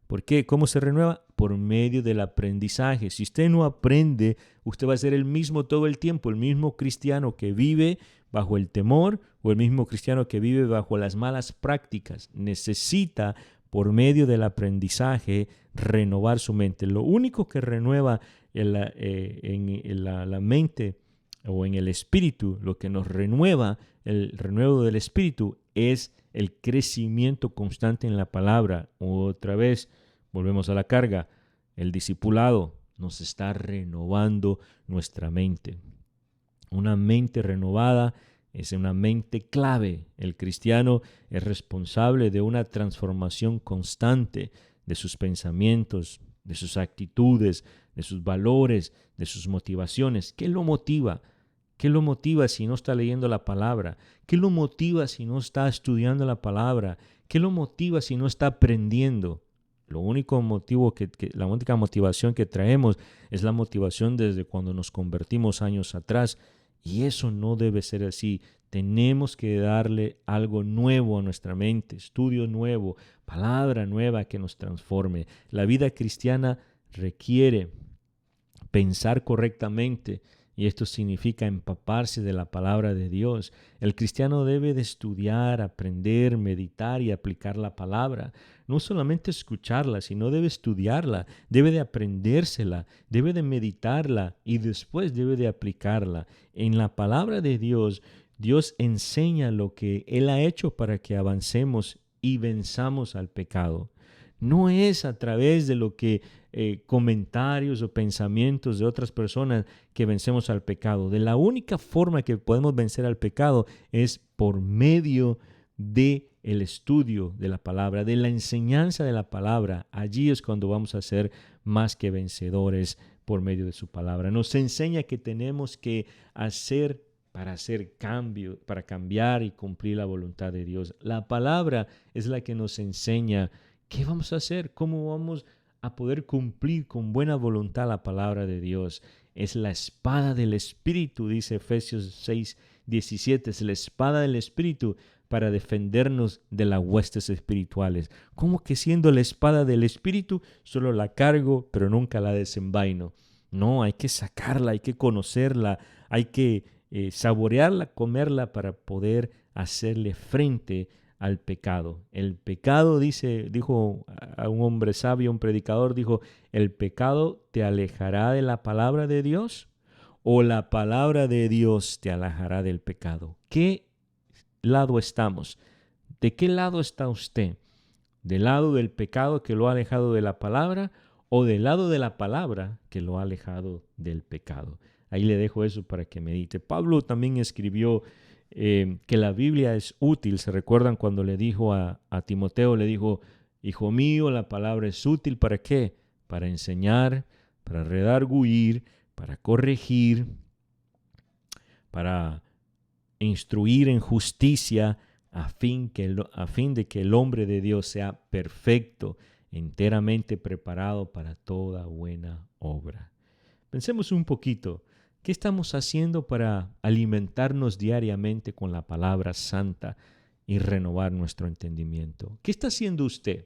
¿Por qué? ¿Cómo se renueva? Por medio del aprendizaje. Si usted no aprende, usted va a ser el mismo todo el tiempo, el mismo cristiano que vive bajo el temor o el mismo cristiano que vive bajo las malas prácticas. Necesita, por medio del aprendizaje, renovar su mente. Lo único que renueva en la mente o en el espíritu, lo que nos renueva, el renuevo del espíritu, es el crecimiento constante en la palabra. Otra vez, volvemos a la carga. El discipulado nos está renovando nuestra mente. Una mente renovada es una mente clave. El cristiano es responsable de una transformación constante de sus pensamientos, de sus actitudes, de sus valores, de sus motivaciones. ¿Qué lo motiva? ¿Qué lo motiva si no está leyendo la palabra? ¿Qué lo motiva si no está estudiando la palabra? ¿Qué lo motiva si no está aprendiendo? Lo único motivo la única motivación que traemos es la motivación desde cuando nos convertimos años atrás. Y eso no debe ser así. Tenemos que darle algo nuevo a nuestra mente, estudio nuevo, palabra nueva que nos transforme. La vida cristiana requiere pensar correctamente Y esto significa empaparse de la palabra de Dios. El cristiano debe de estudiar, aprender, meditar y aplicar la palabra. No solamente escucharla, sino debe estudiarla, debe de aprendérsela, debe de meditarla y después debe de aplicarla. En la palabra de Dios, Dios enseña lo que Él ha hecho para que avancemos y venzamos al pecado. No es a través de lo que comentarios o pensamientos de otras personas que vencemos al pecado. De la única forma que podemos vencer al pecado es por medio de el estudio de la palabra, de la enseñanza de la palabra. Allí es cuando vamos a ser más que vencedores por medio de su palabra. Nos enseña que tenemos que hacer para hacer cambio, para cambiar y cumplir la voluntad de Dios. La palabra es la que nos enseña qué vamos a hacer, cómo vamos a poder cumplir con buena voluntad la palabra de Dios. Es la espada del Espíritu, dice Efesios 6:17, es la espada del Espíritu para defendernos de las huestes espirituales. ¿Cómo que siendo la espada del Espíritu solo la cargo pero nunca la desenvaino? No, hay que sacarla, hay que conocerla, hay que saborearla, comerla para poder hacerle frente al pecado. El pecado, dijo a un hombre sabio, un predicador, dijo, ¿el pecado te alejará de la palabra de Dios o la palabra de Dios te alejará del pecado? ¿Qué lado estamos? ¿De qué lado está usted? ¿Del lado del pecado que lo ha alejado de la palabra o del lado de la palabra que lo ha alejado del pecado? Ahí le dejo eso para que medite. Pablo también escribió que la Biblia es útil. ¿Se recuerdan cuando le dijo a Timoteo, le dijo, hijo mío, la palabra es útil ¿para qué? Para enseñar, para redarguir, para corregir, para instruir en justicia, a fin de que el hombre de Dios sea perfecto, enteramente preparado para toda buena obra. Pensemos un poquito. ¿Qué estamos haciendo para alimentarnos diariamente con la palabra santa y renovar nuestro entendimiento? ¿Qué está haciendo usted?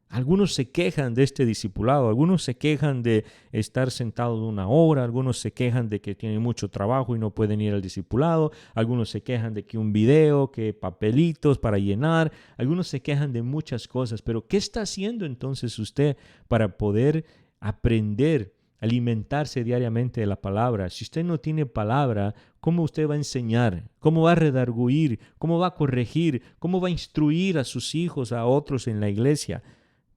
Algunos se quejan de este discipulado, algunos se quejan de estar sentados una hora, algunos se quejan de que tienen mucho trabajo y no pueden ir al discipulado, algunos se quejan de que un video, que papelitos para llenar, algunos se quejan de muchas cosas, pero ¿qué está haciendo entonces usted para poder aprender, alimentarse diariamente de la palabra? Si usted no tiene palabra, ¿cómo usted va a enseñar? ¿Cómo va a redarguir? ¿Cómo va a corregir? ¿Cómo va a instruir a sus hijos, a otros en la iglesia?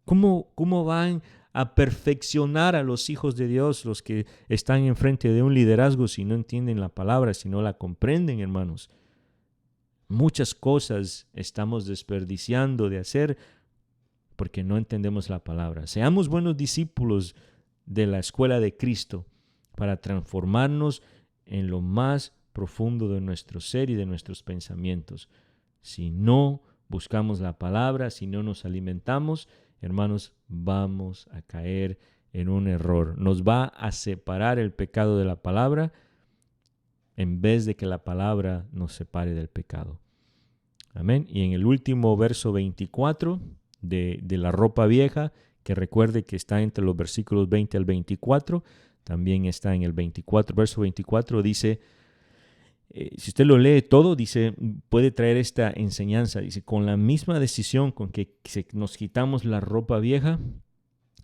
¿Cómo van a perfeccionar a los hijos de Dios, los que están enfrente de un liderazgo, si no entienden la palabra, si no la comprenden, hermanos? Muchas cosas estamos desperdiciando de hacer porque no entendemos la palabra. Seamos buenos discípulos de la escuela de Cristo para transformarnos en lo más profundo de nuestro ser y de nuestros pensamientos. Si no buscamos la palabra, si no nos alimentamos, hermanos, vamos a caer en un error. Nos va a separar el pecado de la palabra en vez de que la palabra nos separe del pecado. Amén. Y en el último verso 24 de la ropa vieja, que recuerde que está entre los versículos 20 al 24, también está en el 24, verso 24, dice, si usted lo lee todo, dice, puede traer esta enseñanza. Dice, con la misma decisión con que nos quitamos la ropa vieja,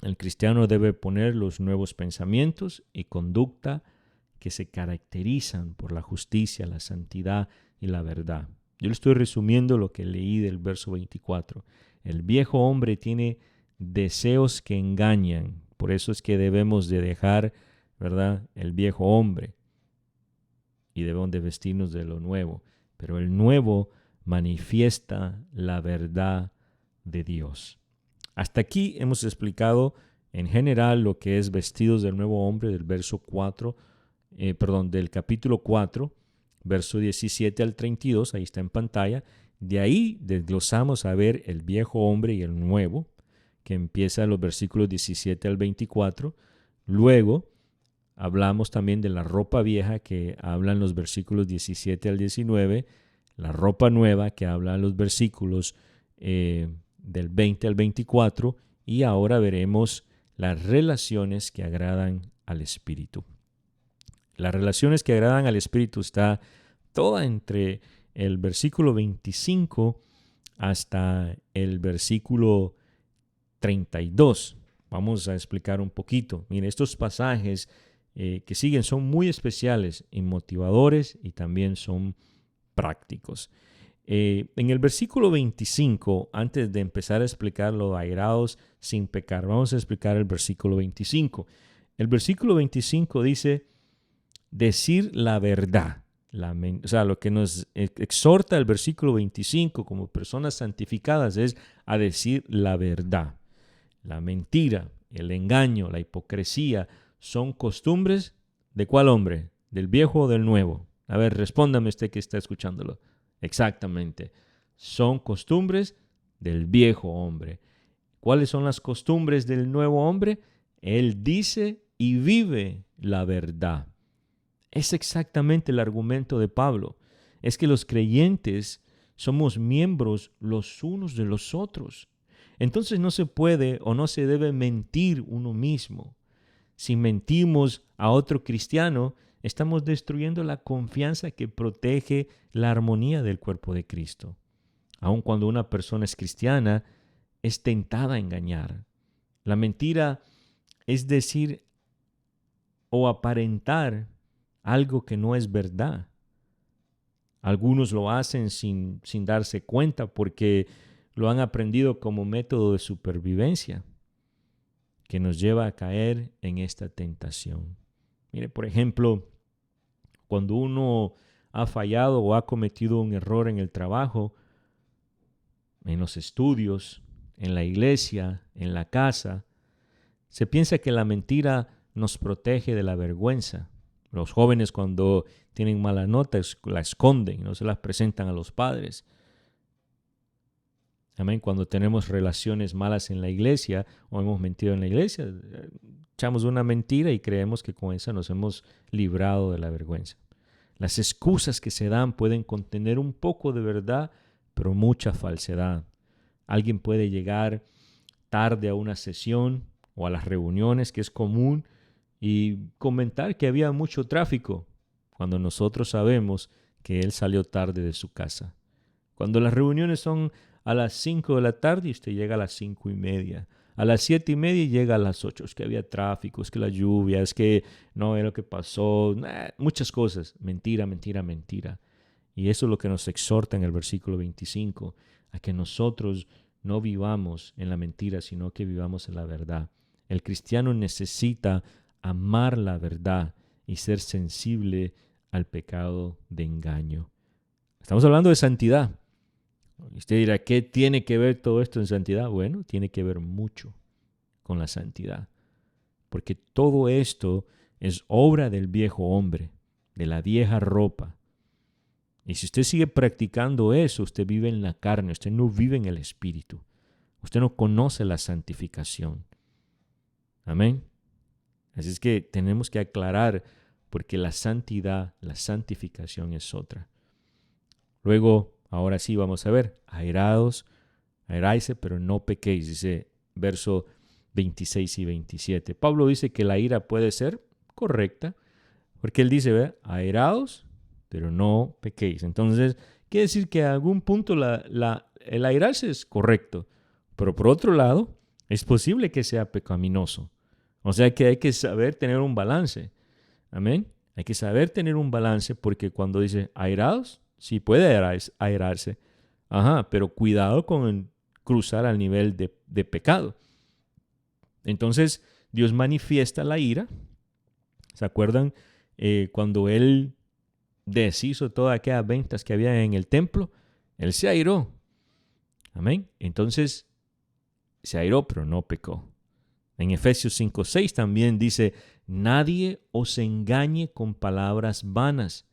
el cristiano debe poner los nuevos pensamientos y conducta que se caracterizan por la justicia, la santidad y la verdad. Yo le estoy resumiendo lo que leí del verso 24. El viejo hombre tiene deseos que engañan. Por eso es que debemos de dejar, ¿verdad?, el viejo hombre. Y debemos de vestirnos de lo nuevo. Pero el nuevo manifiesta la verdad de Dios. Hasta aquí hemos explicado en general lo que es vestidos del nuevo hombre del del capítulo 4, verso 17 al 32, ahí está en pantalla. De ahí desglosamos a ver el viejo hombre y el nuevo, que empieza en los versículos 17 al 24. Luego hablamos también de la ropa vieja, que habla en los versículos 17 al 19, la ropa nueva, que habla en los versículos del 20 al 24, y ahora veremos las relaciones que agradan al Espíritu. Las relaciones que agradan al Espíritu está toda entre el versículo 25 hasta el versículo 32. Vamos a explicar un poquito. Mire, estos pasajes que siguen son muy especiales y motivadores y también son prácticos. En el versículo 25, antes de empezar a explicar los airados sin pecar, vamos a explicar el versículo 25. El versículo 25 dice, decir la verdad. O sea, lo que nos exhorta el versículo 25 como personas santificadas es a decir la verdad. La mentira, el engaño, la hipocresía son costumbres ¿de cuál hombre? ¿Del viejo o del nuevo? A ver, respóndame usted que está escuchándolo. Exactamente. Son costumbres del viejo hombre. ¿Cuáles son las costumbres del nuevo hombre? Él dice y vive la verdad. Es exactamente el argumento de Pablo. Es que los creyentes somos miembros los unos de los otros. Entonces no se puede o no se debe mentir uno mismo. Si mentimos a otro cristiano, estamos destruyendo la confianza que protege la armonía del cuerpo de Cristo. Aun cuando una persona es cristiana, es tentada a engañar. La mentira es decir o aparentar algo que no es verdad. Algunos lo hacen sin darse cuenta porque lo han aprendido como método de supervivencia que nos lleva a caer en esta tentación. Mire, por ejemplo, cuando uno ha fallado o ha cometido un error en el trabajo, en los estudios, en la iglesia, en la casa, se piensa que la mentira nos protege de la vergüenza. Los jóvenes cuando tienen mala nota la esconden, no se las presentan a los padres. Amén. Cuando tenemos relaciones malas en la iglesia o hemos mentido en la iglesia, echamos una mentira y creemos que con esa nos hemos librado de la vergüenza. Las excusas que se dan pueden contener un poco de verdad, pero mucha falsedad. Alguien puede llegar tarde a una sesión o a las reuniones, que es común, y comentar que había mucho tráfico, cuando nosotros sabemos que él salió tarde de su casa. Cuando las reuniones son a las 5 de la tarde y usted llega a las 5:30. A las 7:30 y llega a las 8. Es que había tráfico, es que la lluvia, es que no era lo que pasó. Muchas cosas. Mentira, mentira, mentira. Y eso es lo que nos exhorta en el versículo 25, a que nosotros no vivamos en la mentira, sino que vivamos en la verdad. El cristiano necesita amar la verdad y ser sensible al pecado de engaño. Estamos hablando de santidad. Usted dirá, ¿qué tiene que ver todo esto en santidad? Bueno, tiene que ver mucho con la santidad, porque todo esto es obra del viejo hombre, de la vieja ropa. Y si usted sigue practicando eso, usted vive en la carne, usted no vive en el Espíritu. Usted no conoce la santificación. Amén. Así es que tenemos que aclarar, porque la santidad, la santificación es otra. Luego, ahora sí vamos a ver, airaos, airáise, pero no pequéis, dice verso 26 y 27. Pablo dice que la ira puede ser correcta, porque él dice, airaos, pero no pequéis. Entonces, quiere decir que a algún punto el airarse es correcto, pero por otro lado, es posible que sea pecaminoso. O sea que hay que saber tener un balance. Amén. Hay que saber tener un balance, porque cuando dice airaos, sí puede airarse. Pero cuidado con cruzar al nivel de pecado. Entonces, Dios manifiesta la ira. ¿Se acuerdan cuando Él deshizo todas aquellas ventas que había en el templo? Él se airó. Amén. Entonces, se airó, pero no pecó. En Efesios 5:6 también dice, nadie os engañe con palabras vanas,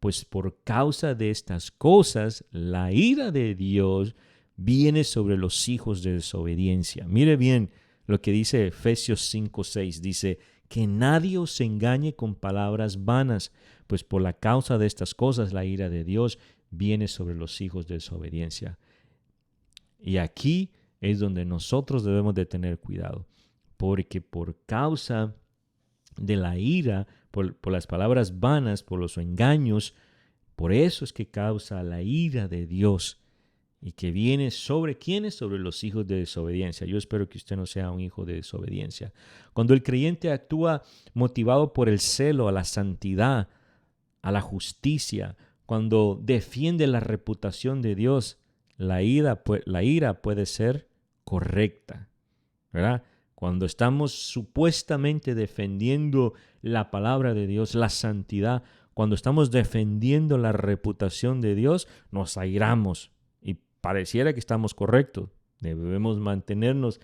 pues por causa de estas cosas la ira de Dios viene sobre los hijos de desobediencia. Mire bien lo que dice Efesios 5:6. Dice, que nadie os engañe con palabras vanas, pues por la causa de estas cosas la ira de Dios viene sobre los hijos de desobediencia. Y aquí es donde nosotros debemos de tener cuidado, porque por causa de la ira, por las palabras vanas, por los engaños. Por eso es que causa la ira de Dios y que viene sobre ¿quiénes? Sobre los hijos de desobediencia. Yo espero que usted no sea un hijo de desobediencia. Cuando el creyente actúa motivado por el celo a la santidad, a la justicia, cuando defiende la reputación de Dios, la ira puede ser correcta, ¿verdad? Cuando estamos supuestamente defendiendo la palabra de Dios, la santidad, cuando estamos defendiendo la reputación de Dios, nos airamos y pareciera que estamos correctos. Debemos mantenernos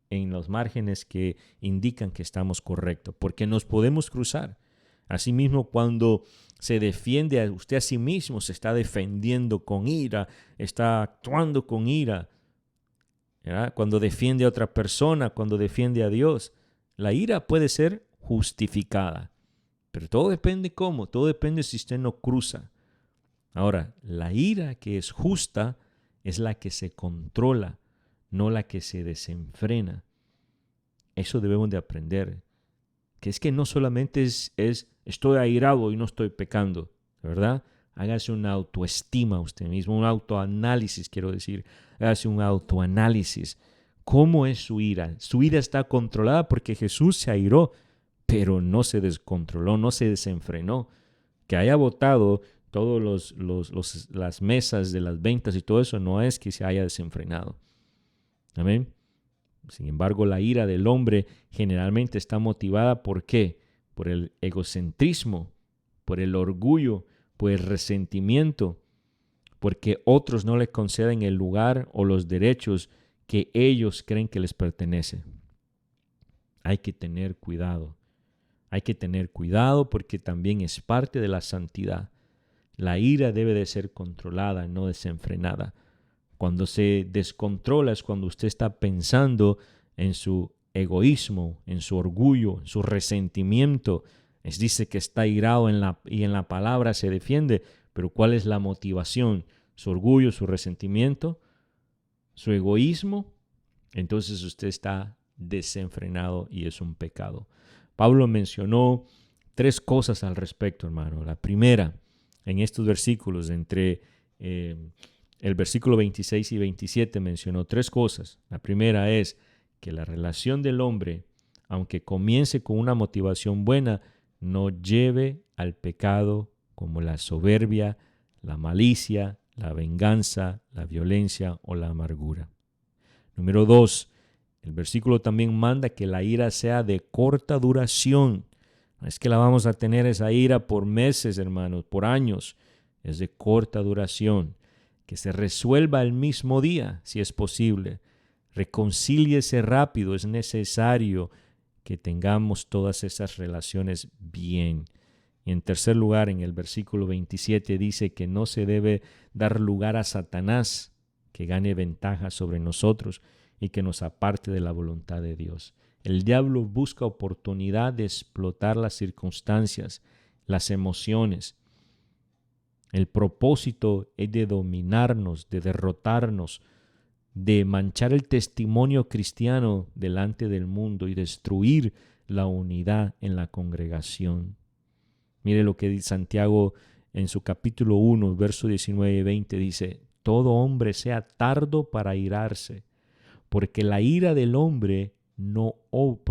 en los márgenes que indican que estamos correctos, porque nos podemos cruzar. Asimismo, cuando se defiende a usted a sí mismo, se está defendiendo con ira, está actuando con ira, ¿verdad? Cuando defiende a otra persona, cuando defiende a Dios, la ira puede ser justificada. Pero todo depende cómo, todo depende si usted no cruza. Ahora, la ira que es justa es la que se controla, no la que se desenfrena. Eso debemos de aprender. Que es que no solamente es estoy airado y no estoy pecando, ¿verdad? Hágase una autoestima usted mismo, un autoanálisis, quiero decir. Hágase un autoanálisis. ¿Cómo es su ira? Su ira está controlada porque Jesús se airó, pero no se descontroló, no se desenfrenó. Que haya botado todas las mesas de las ventas y todo eso, no es que se haya desenfrenado. Amén. Sin embargo, la ira del hombre generalmente está motivada ¿por qué? Por el egocentrismo, por el orgullo, por el resentimiento, porque otros no le conceden el lugar o los derechos que ellos creen que les pertenece. Hay que tener cuidado. Hay que tener cuidado porque también es parte de la santidad. La ira debe de ser controlada, no desenfrenada. Cuando se descontrola es cuando usted está pensando en su egoísmo, en su orgullo, en su resentimiento. Dice que está irado y en la palabra se defiende, pero ¿cuál es la motivación? ¿Su orgullo, su resentimiento, su egoísmo? Entonces usted está desenfrenado y es un pecado. Pablo mencionó 3 cosas al respecto, hermano. La primera, en estos versículos, entre el versículo 26 y 27 mencionó 3 cosas. La primera es que la relación del hombre, aunque comience con una motivación buena, no lleve al pecado como la soberbia, la malicia, la venganza, la violencia o la amargura. Número 2, el versículo también manda que la ira sea de corta duración. No es que la vamos a tener esa ira por meses, hermanos, por años. Es de corta duración. Que se resuelva el mismo día, si es posible. Reconcíliese rápido, es necesario que tengamos todas esas relaciones bien. Y en tercer lugar, en el versículo 27 dice que no se debe dar lugar a Satanás que gane ventaja sobre nosotros y que nos aparte de la voluntad de Dios. El diablo busca oportunidad de explotar las circunstancias, las emociones. El propósito es de dominarnos, de derrotarnos, de manchar el testimonio cristiano delante del mundo y destruir la unidad en la congregación. Mire lo que dice Santiago en su capítulo 1, verso 19 y 20, dice: todo hombre sea tardo para airarse, porque en la ira del hombre no obra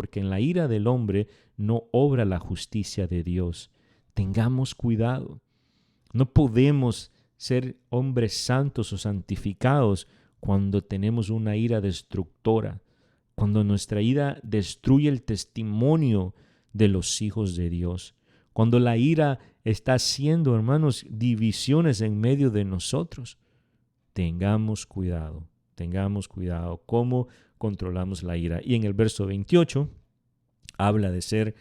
la justicia de Dios. Tengamos cuidado. No podemos ser hombres santos o santificados cuando tenemos una ira destructora, cuando nuestra ira destruye el testimonio de los hijos de Dios, cuando la ira está haciendo, hermanos, divisiones en medio de nosotros. Tengamos cuidado cómo controlamos la ira. Y en el verso 28 habla de ser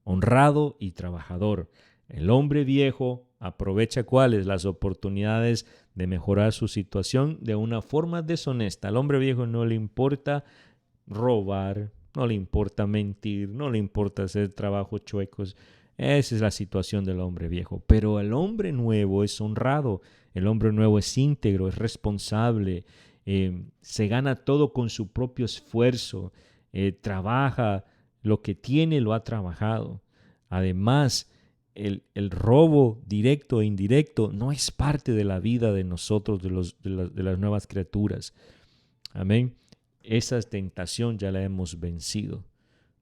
honrado y trabajador. El hombre viejo aprovecha ¿cuáles? Las oportunidades de mejorar su situación de una forma deshonesta. Al hombre viejo no le importa robar, no le importa mentir, no le importa hacer trabajos chuecos. Esa es la situación del hombre viejo. Pero el hombre nuevo es honrado, el hombre nuevo es íntegro, es responsable, se gana todo con su propio esfuerzo, trabaja lo que tiene lo ha trabajado. Además, el robo directo e indirecto no es parte de la vida de nosotros, de las nuevas criaturas. Amén. Esa tentación ya la hemos vencido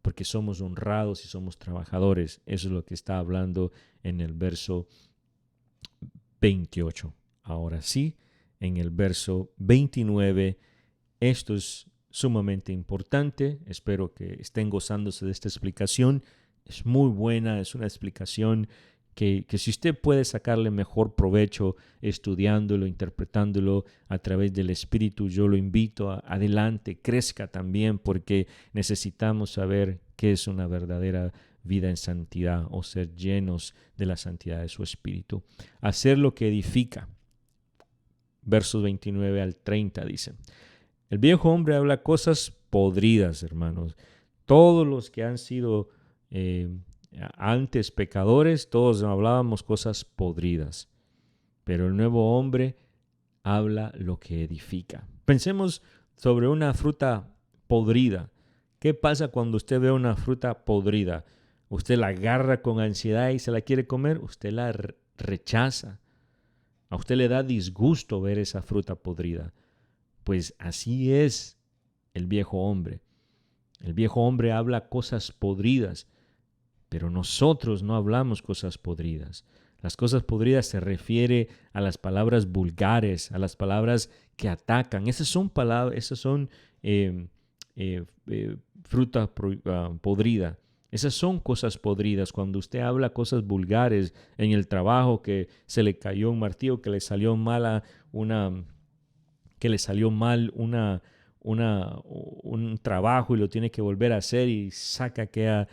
porque somos honrados y somos trabajadores. Eso es lo que está hablando en el verso 28. Ahora sí, en el verso 29, esto es sumamente importante. Espero que estén gozándose de esta explicación. Es muy buena, es una explicación que si usted puede sacarle mejor provecho estudiándolo, interpretándolo a través del Espíritu, yo lo invito adelante, crezca también, porque necesitamos saber qué es una verdadera vida en santidad o ser llenos de la santidad de su Espíritu. Hacer lo que edifica. Versos 29 al 30 dice: el viejo hombre habla cosas podridas, hermanos. Todos los que han sido antes pecadores, todos hablábamos cosas podridas. Pero el nuevo hombre habla lo que edifica. Pensemos sobre una fruta podrida. ¿Qué pasa cuando usted ve una fruta podrida? Usted la agarra con ansiedad y se la quiere comer, usted la rechaza. A usted le da disgusto ver esa fruta podrida. Pues así es el viejo hombre. El viejo hombre habla cosas podridas, pero nosotros no hablamos cosas podridas. Las cosas podridas se refiere a las palabras vulgares, a las palabras que atacan. Esas son palabras, esas son fruta podrida. Esas son cosas podridas. Cuando usted habla cosas vulgares en el trabajo, que se le cayó un martillo, que le salió mal un trabajo y lo tiene que volver a hacer y saca aquella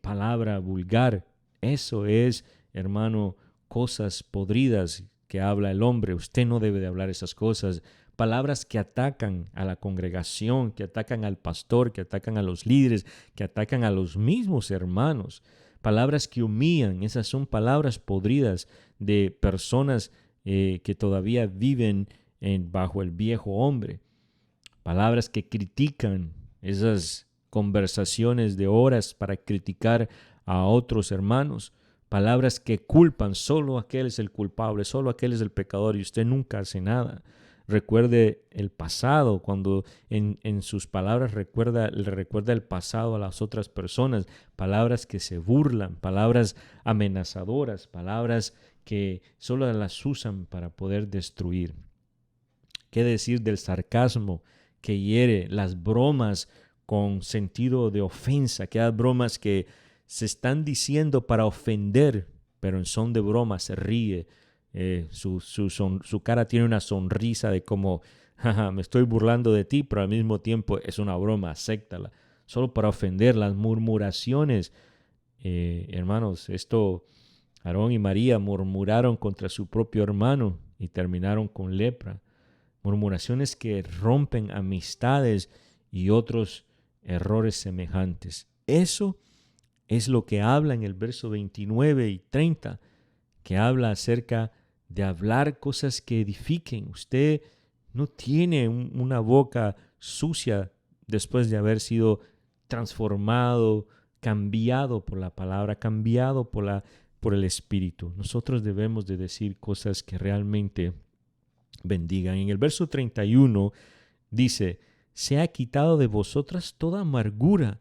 palabra vulgar. Eso es, hermano, cosas podridas que habla el hombre. Usted no debe de hablar esas cosas. Palabras que atacan a la congregación, que atacan al pastor, que atacan a los líderes, que atacan a los mismos hermanos. Palabras que humillan. Esas son palabras podridas de personas que todavía viven bajo el viejo hombre. Palabras que critican, esas conversaciones de horas para criticar a otros hermanos. Palabras que culpan, solo aquel es el culpable, solo aquel es el pecador y usted nunca hace nada. Recuerde el pasado, cuando en sus palabras le recuerda el pasado a las otras personas. Palabras que se burlan, palabras amenazadoras, palabras que solo las usan para poder destruir. ¿Qué decir del sarcasmo que hiere? Las bromas con sentido de ofensa, aquellas bromas que se están diciendo para ofender, pero en son de broma se ríe. Su cara tiene una sonrisa de como, jaja, me estoy burlando de ti, pero al mismo tiempo es una broma, acéptala. Solo para ofender. Las murmuraciones. Hermanos, Aarón y María murmuraron contra su propio hermano y terminaron con lepra. Murmuraciones que rompen amistades y otros errores semejantes. Eso es lo que habla en el verso 29 y 30, que habla acerca de hablar cosas que edifiquen. Usted no tiene una boca sucia después de haber sido transformado, cambiado por la palabra, cambiado por el Espíritu. Nosotros debemos de decir cosas que realmente bendigan. En el verso 31 dice: se ha quitado de vosotras toda amargura.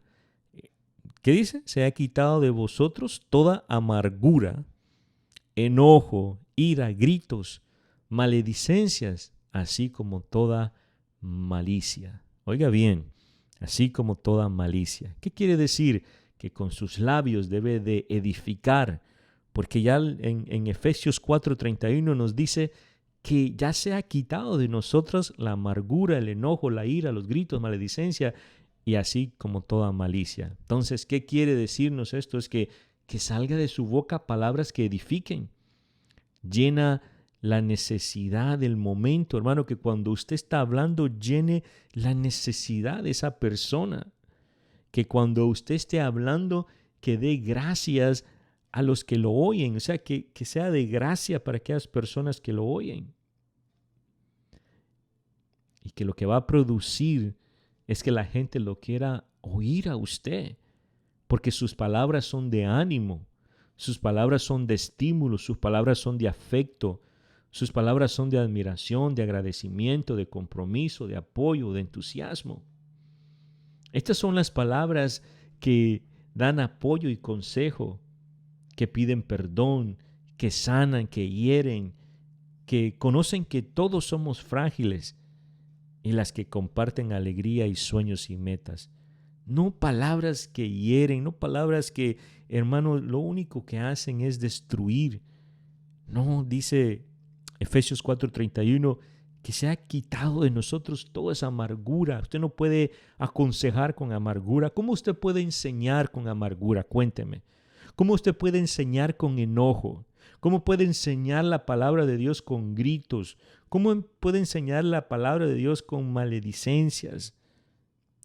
¿Qué dice? Se ha quitado de vosotros toda amargura, enojo, ira, gritos, maledicencias, así como toda malicia. Oiga bien, así como toda malicia. ¿Qué quiere decir? Que con sus labios debe de edificar, porque ya en Efesios 4:31 nos dice que ya se ha quitado de nosotros la amargura, el enojo, la ira, los gritos, maledicencia y así como toda malicia. Entonces, ¿qué quiere decirnos esto? Es que salga de su boca palabras que edifiquen. Llena la necesidad del momento, hermano, que cuando usted está hablando llene la necesidad de esa persona. Que cuando usted esté hablando, que dé gracias a los que lo oyen, o sea, que sea de gracia para aquellas personas que lo oyen. Y que lo que va a producir es que la gente lo quiera oír a usted. porque sus palabras son de ánimo, sus palabras son de estímulo, sus palabras son de afecto, sus palabras son de admiración, de agradecimiento, de compromiso, de apoyo, de entusiasmo. Estas son las palabras que dan apoyo y consejo, que piden perdón, que sanan, que hieren, que conocen que todos somos frágiles y las que comparten alegría y sueños y metas. No palabras que hieren, no palabras que, hermano, lo único que hacen es destruir. No, dice Efesios 4:31, que se ha quitado de nosotros toda esa amargura. Usted no puede aconsejar con amargura. ¿Cómo usted puede enseñar con amargura? Cuénteme. ¿Cómo usted puede enseñar con enojo? ¿Cómo puede enseñar la palabra de Dios con gritos? ¿Cómo puede enseñar la palabra de Dios con maledicencias?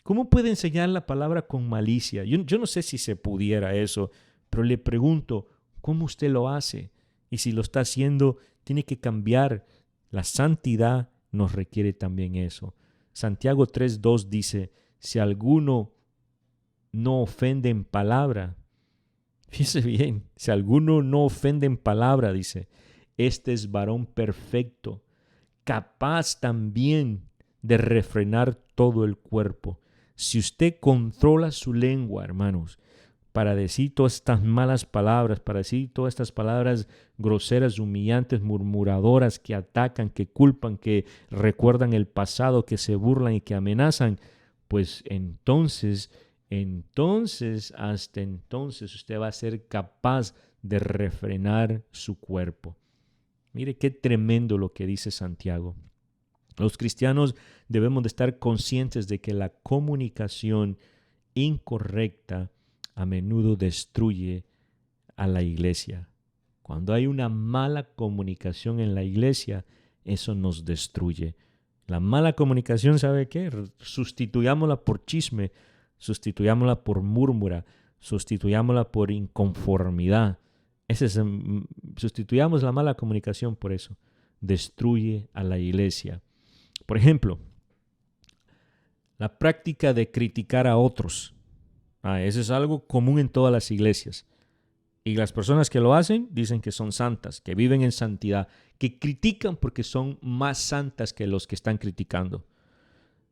¿Cómo puede enseñar la palabra con malicia? Yo no sé si se pudiera eso, pero le pregunto, ¿cómo usted lo hace? Y si lo está haciendo, tiene que cambiar. La santidad nos requiere también eso. Santiago 3:2 dice, si alguno no ofende en palabra, fíjese bien, si alguno no ofende en palabra, dice, este es varón perfecto, capaz también de refrenar todo el cuerpo. Si usted controla su lengua, hermanos, para decir todas estas malas palabras, para decir todas estas palabras groseras, humillantes, murmuradoras, que atacan, que culpan, que recuerdan el pasado, que se burlan y que amenazan, pues hasta entonces usted va a ser capaz de refrenar su cuerpo. Mire qué tremendo lo que dice Santiago. Los cristianos debemos de estar conscientes de que la comunicación incorrecta a menudo destruye a la iglesia. Cuando hay una mala comunicación en la iglesia, eso nos destruye. La mala comunicación, ¿sabe qué? Sustituyámosla por chisme, sustituyámosla por murmura, sustituyámosla por inconformidad. Sustituyamos la mala comunicación por eso. Destruye a la iglesia. Por ejemplo, la práctica de criticar a otros. Eso es algo común en todas las iglesias. Y las personas que lo hacen dicen que son santas, que viven en santidad, que critican porque son más santas que los que están criticando.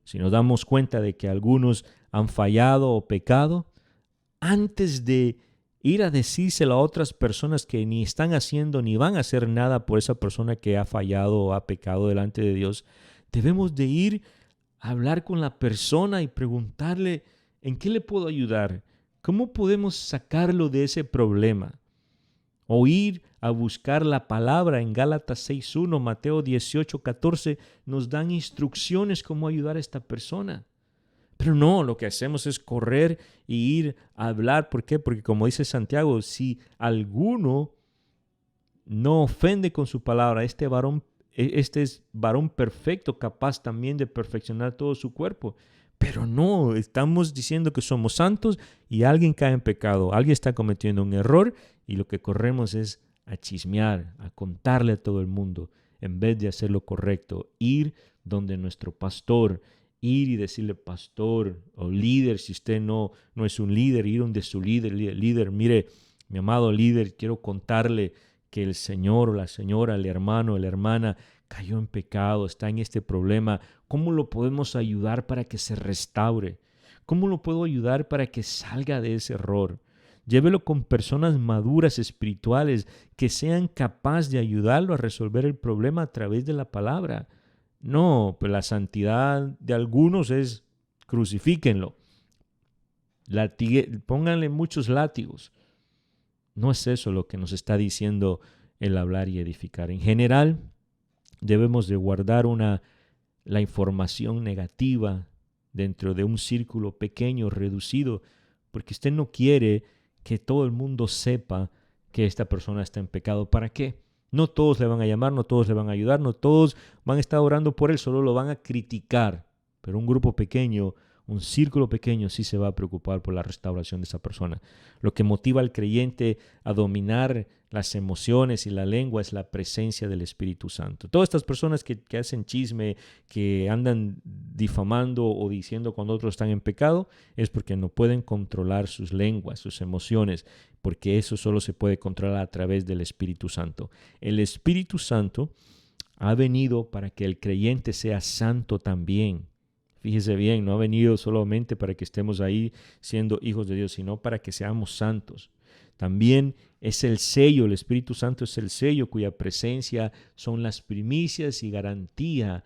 Si nos damos cuenta de que algunos han fallado o pecado, antes de ir a decírselo a otras personas que ni están haciendo ni van a hacer nada por esa persona que ha fallado o ha pecado delante de Dios, debemos de ir a hablar con la persona y preguntarle, ¿en qué le puedo ayudar? ¿Cómo podemos sacarlo de ese problema? O ir a buscar la palabra en Gálatas 6:1, Mateo 18:14, nos dan instrucciones cómo ayudar a esta persona. Pero no, lo que hacemos es correr y ir a hablar. ¿Por qué? Porque como dice Santiago, si alguno no ofende con su palabra, este es varón perfecto, capaz también de perfeccionar todo su cuerpo. Pero no, estamos diciendo que somos santos y alguien cae en pecado, alguien está cometiendo un error y lo que corremos es a chismear, a contarle a todo el mundo, en vez de hacer lo correcto, ir donde nuestro pastor, ir y decirle, pastor o líder, si usted no es un líder, ir donde su líder, mire, mi amado líder, quiero contarle que el señor o la señora, el hermano o la hermana cayó en pecado, está en este problema. ¿Cómo lo podemos ayudar para que se restaure? ¿Cómo lo puedo ayudar para que salga de ese error? Llévelo con personas maduras espirituales que sean capaces de ayudarlo a resolver el problema a través de la palabra. No, pues la santidad de algunos es crucifíquenlo. Pónganle muchos látigos. No es eso lo que nos está diciendo el hablar y edificar. En general, debemos de guardar la información negativa dentro de un círculo pequeño, reducido, porque usted no quiere que todo el mundo sepa que esta persona está en pecado. ¿Para qué? No todos le van a llamar, no todos le van a ayudar, no todos van a estar orando por él, solo lo van a criticar. Pero un grupo pequeño Un círculo pequeño sí se va a preocupar por la restauración de esa persona. Lo que motiva al creyente a dominar las emociones y la lengua es la presencia del Espíritu Santo. Todas estas personas que hacen chisme, que andan difamando o diciendo cuando otros están en pecado, es porque no pueden controlar sus lenguas, sus emociones, porque eso solo se puede controlar a través del Espíritu Santo. El Espíritu Santo ha venido para que el creyente sea santo también. Fíjese bien, no ha venido solamente para que estemos ahí siendo hijos de Dios, sino para que seamos santos. También es el sello, el Espíritu Santo es el sello cuya presencia son las primicias y garantía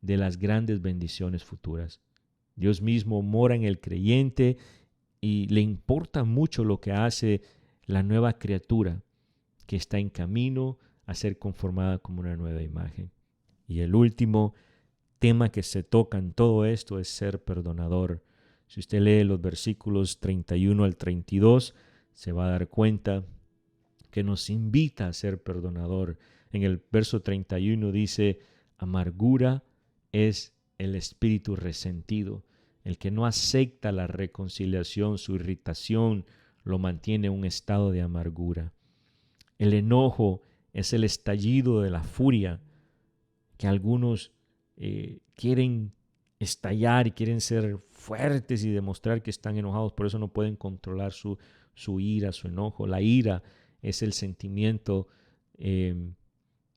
de las grandes bendiciones futuras. Dios mismo mora en el creyente y le importa mucho lo que hace la nueva criatura que está en camino a ser conformada como una nueva imagen. Y el último tema que se toca en todo esto es ser perdonador. Si usted lee los versículos 31 al 32, se va a dar cuenta que nos invita a ser perdonador. En el verso 31 dice, amargura es el espíritu resentido. El que no acepta la reconciliación, su irritación, lo mantiene en un estado de amargura. El enojo es el estallido de la furia que algunos quieren estallar y quieren ser fuertes y demostrar que están enojados, por eso no pueden controlar su ira, su enojo. La ira es el sentimiento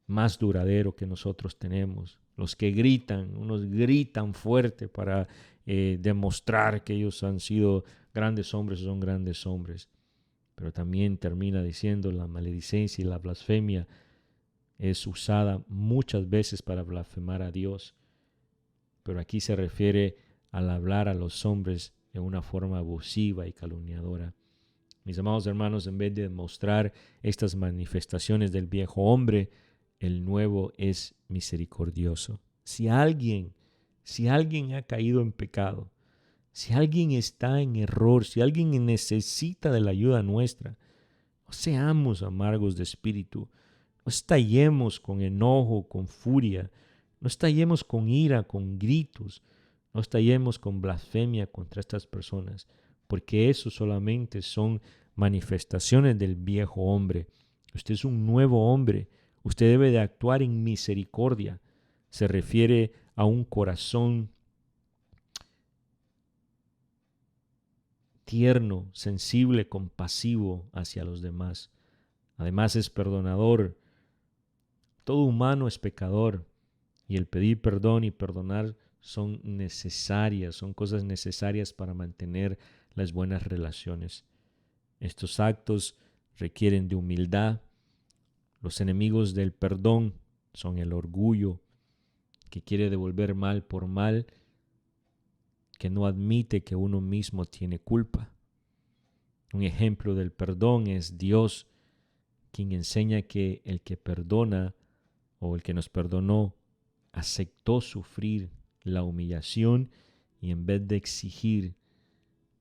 más duradero que nosotros tenemos. Los que gritan, unos gritan fuerte para demostrar que ellos han sido grandes hombres o son grandes hombres, pero también termina diciendo la maledicencia y la blasfemia es usada muchas veces para blasfemar a Dios, pero aquí se refiere al hablar a los hombres de una forma abusiva y calumniadora. Mis amados hermanos, en vez de mostrar estas manifestaciones del viejo hombre, el nuevo es misericordioso. Si alguien ha caído en pecado, si alguien está en error, si alguien necesita de la ayuda nuestra, no seamos amargos de espíritu. No estallemos con enojo, con furia. No estallemos con ira, con gritos. No estallemos con blasfemia contra estas personas, porque eso solamente son manifestaciones del viejo hombre. Usted es un nuevo hombre. Usted debe de actuar en misericordia. Se refiere a un corazón tierno, sensible, compasivo hacia los demás. Además es perdonador. Todo humano es pecador y el pedir perdón y perdonar son necesarias, son cosas necesarias para mantener las buenas relaciones. Estos actos requieren de humildad. Los enemigos del perdón son el orgullo, que quiere devolver mal por mal, que no admite que uno mismo tiene culpa. Un ejemplo del perdón es Dios, quien enseña que el que perdona o el que nos perdonó aceptó sufrir la humillación y en vez de exigir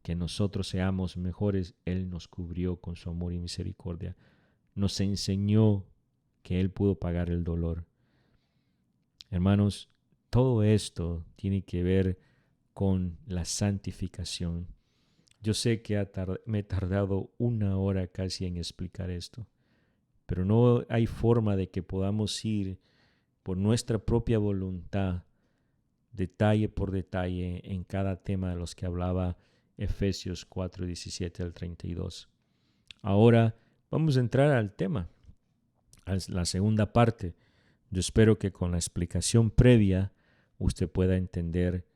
que nosotros seamos mejores, Él nos cubrió con su amor y misericordia. Nos enseñó que Él pudo pagar el dolor. Hermanos, todo esto tiene que ver con la santificación. Yo sé que me he tardado 1 hora casi en explicar esto, pero no hay forma de que podamos ir por nuestra propia voluntad, detalle por detalle, en cada tema de los que hablaba Efesios 4, 17 al 32. Ahora vamos a entrar al tema, a la segunda parte. Yo espero que con la explicación previa usted pueda entender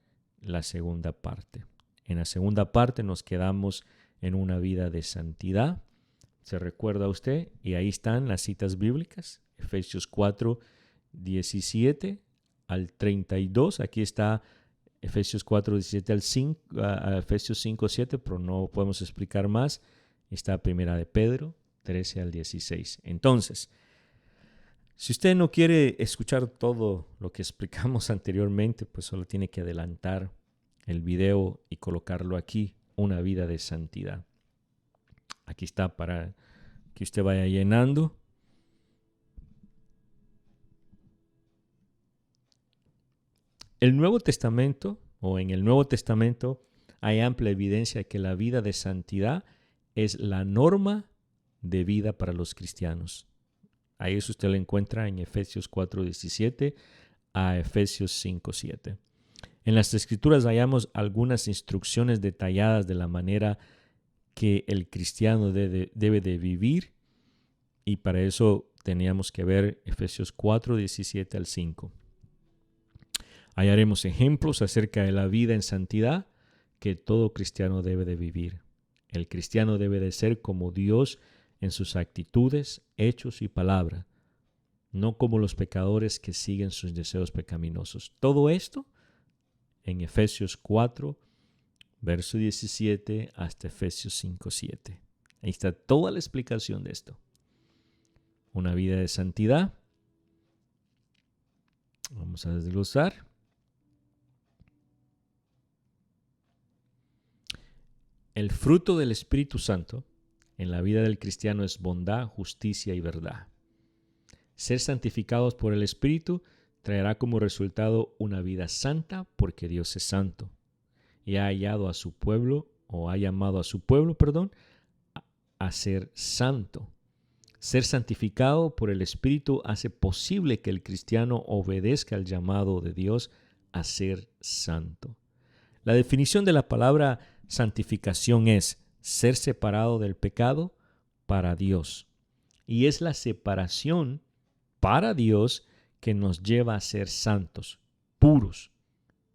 la segunda parte. En la segunda parte nos quedamos en una vida de santidad. ¿Se recuerda usted? Y ahí están las citas bíblicas. Efesios 4, 17 al 32. Aquí está Efesios 4, 17 al 5, Efesios 5, 7, pero no podemos explicar más. Está Primera de Pedro 13 al 16. Entonces, si usted no quiere escuchar todo lo que explicamos anteriormente, pues solo tiene que adelantar el video y colocarlo aquí, una vida de santidad. Aquí está para que usted vaya llenando. El Nuevo Testamento o en el Nuevo Testamento hay amplia evidencia que la vida de santidad es la norma de vida para los cristianos. Ahí eso usted lo encuentra en Efesios 4:17 a Efesios 5:7. En las Escrituras hallamos algunas instrucciones detalladas de la manera que el cristiano debe de vivir, y para eso teníamos que ver Efesios 4:17 al 5. Hallaremos ejemplos acerca de la vida en santidad que todo cristiano debe de vivir. El cristiano debe de ser como Dios en sus actitudes, hechos y palabra, no como los pecadores que siguen sus deseos pecaminosos. Todo esto en Efesios 4, verso 17 hasta Efesios 5:7. Ahí está toda la explicación de esto. Una vida de santidad. Vamos a desglosar. El fruto del Espíritu Santo en la vida del cristiano es bondad, justicia y verdad. Ser santificados por el Espíritu traerá como resultado una vida santa porque Dios es santo y ha hallado a su pueblo, o ha llamado a su pueblo, a ser santo. Ser santificado por el Espíritu hace posible que el cristiano obedezca al llamado de Dios a ser santo. La definición de la palabra santificación es ser separado del pecado para Dios. Y es la separación para Dios que nos lleva a ser santos, puros,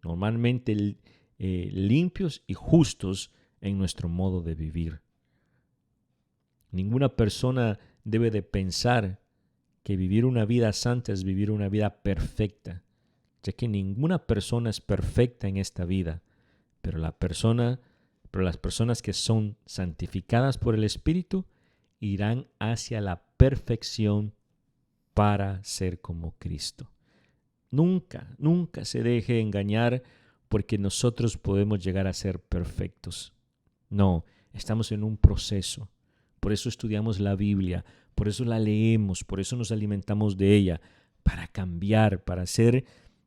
normalmente limpios y justos en nuestro modo de vivir. Ninguna persona debe de pensar que vivir una vida santa es vivir una vida perfecta, ya que ninguna persona es perfecta en esta vida, pero las personas que son santificadas por el Espíritu irán hacia la perfección para ser como Cristo. Nunca se deje engañar porque nosotros podemos llegar a ser perfectos. No, estamos en un proceso. Por eso estudiamos la Biblia, por eso la leemos, por eso nos alimentamos de ella, para cambiar, para hacer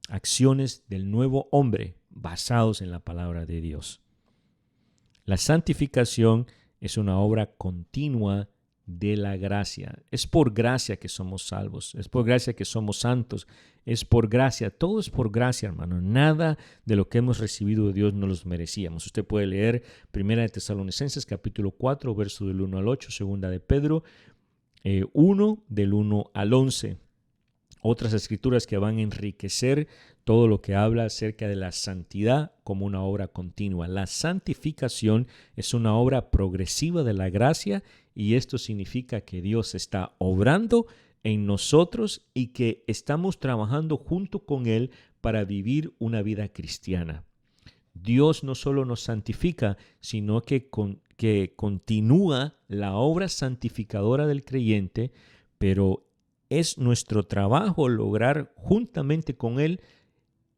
acciones del nuevo hombre basados en la palabra de Dios. La santificación es una obra continua de la gracia. Es por gracia que somos salvos, es por gracia que somos santos, es por gracia, todo es por gracia, hermano. Nada de lo que hemos recibido de Dios no los merecíamos. Usted puede leer 1 de Tesalonicenses capítulo 4, verso del 1 al 8, 2 de Pedro 1, del 1 al 11. Otras escrituras que van a enriquecer todo lo que habla acerca de la santidad como una obra continua. La santificación es una obra progresiva de la gracia, y esto significa que Dios está obrando en nosotros y que estamos trabajando junto con Él para vivir una vida cristiana. Dios no solo nos santifica, sino que continúa la obra santificadora del creyente, pero es nuestro trabajo lograr juntamente con Él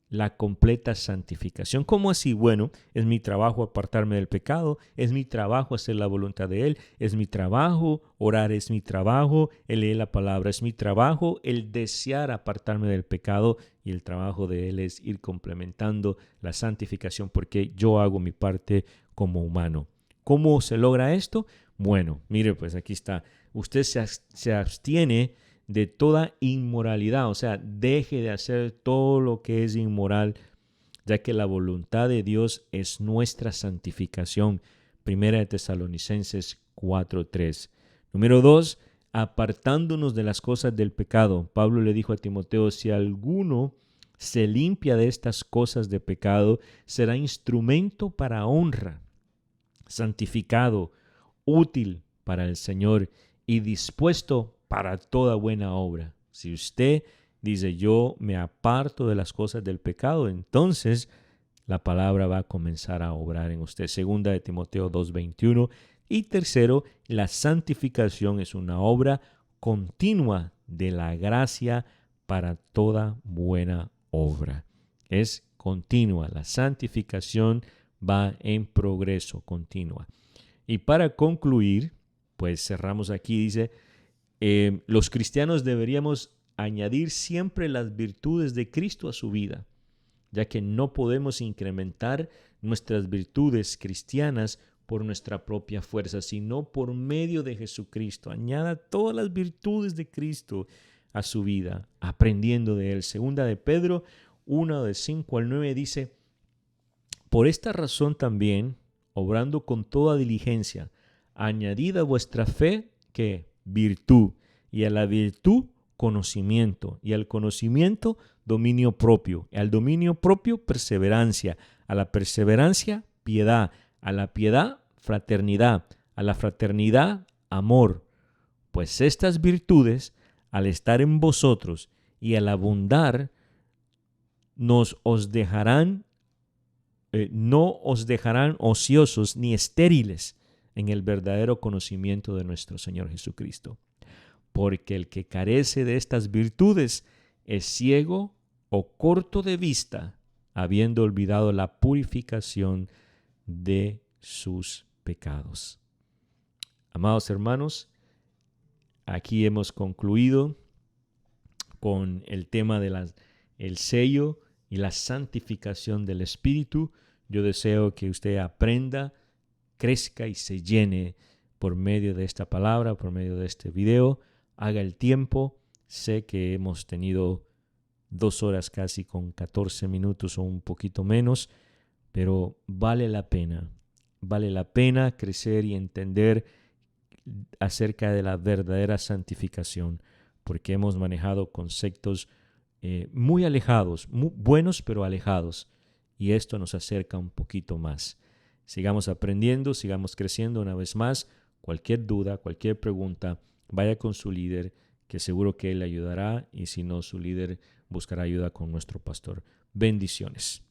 la completa santificación. ¿Cómo así? Bueno, es mi trabajo apartarme del pecado, es mi trabajo hacer la voluntad de Él, es mi trabajo orar, es mi trabajo el leer la palabra, es mi trabajo el desear apartarme del pecado, y el trabajo de Él es ir complementando la santificación porque yo hago mi parte como humano. ¿Cómo se logra esto? Bueno, mire, pues aquí está. Usted se abstiene de toda inmoralidad, o sea, deje de hacer todo lo que es inmoral, ya que la voluntad de Dios es nuestra santificación. 1 de Tesalonicenses 4:3. Número 2, apartándonos de las cosas del pecado. Pablo le dijo a Timoteo: si alguno se limpia de estas cosas de pecado, será instrumento para honra, santificado, útil para el Señor y dispuesto para toda buena obra. Si usted dice: yo me aparto de las cosas del pecado, entonces la palabra va a comenzar a obrar en usted. 2 de Timoteo 2:21. Y tercero, la santificación es una obra continua de la gracia para toda buena obra. Es continua. La santificación va en progreso continua. Y para concluir, pues cerramos aquí, dice: los cristianos deberíamos añadir siempre las virtudes de Cristo a su vida. ya que no podemos incrementar nuestras virtudes cristianas por nuestra propia fuerza, sino por medio de Jesucristo. Añada todas las virtudes de Cristo a su vida, aprendiendo de Él. Segunda de Pedro 1, de 5 al 9 dice: por esta razón también, obrando con toda diligencia, añadid a vuestra fe, ¿qué? Virtud, y a la virtud, conocimiento, y al conocimiento, dominio propio, y al dominio propio, perseverancia, a la perseverancia, piedad, a la piedad, fraternidad, a la fraternidad, amor. Pues estas virtudes, al estar en vosotros y al abundar, no os dejarán ociosos ni estériles en el verdadero conocimiento de nuestro Señor Jesucristo. Porque el que carece de estas virtudes es ciego o corto de vista, habiendo olvidado la purificación de sus pecados. Amados hermanos, aquí hemos concluido con el tema del sello y la santificación del Espíritu. Yo deseo que usted aprenda, crezca y se llene por medio de esta palabra, por medio de este video. Haga el tiempo. Sé que hemos tenido 2 horas casi con 14 minutos o un poquito menos, pero vale la pena. Vale la pena crecer y entender acerca de la verdadera santificación, porque hemos manejado conceptos muy alejados, muy buenos pero alejados, y esto nos acerca un poquito más. Sigamos aprendiendo, sigamos creciendo una vez más. Cualquier duda, cualquier pregunta, vaya con su líder, que seguro que él le ayudará, y si no, su líder buscará ayuda con nuestro pastor. Bendiciones.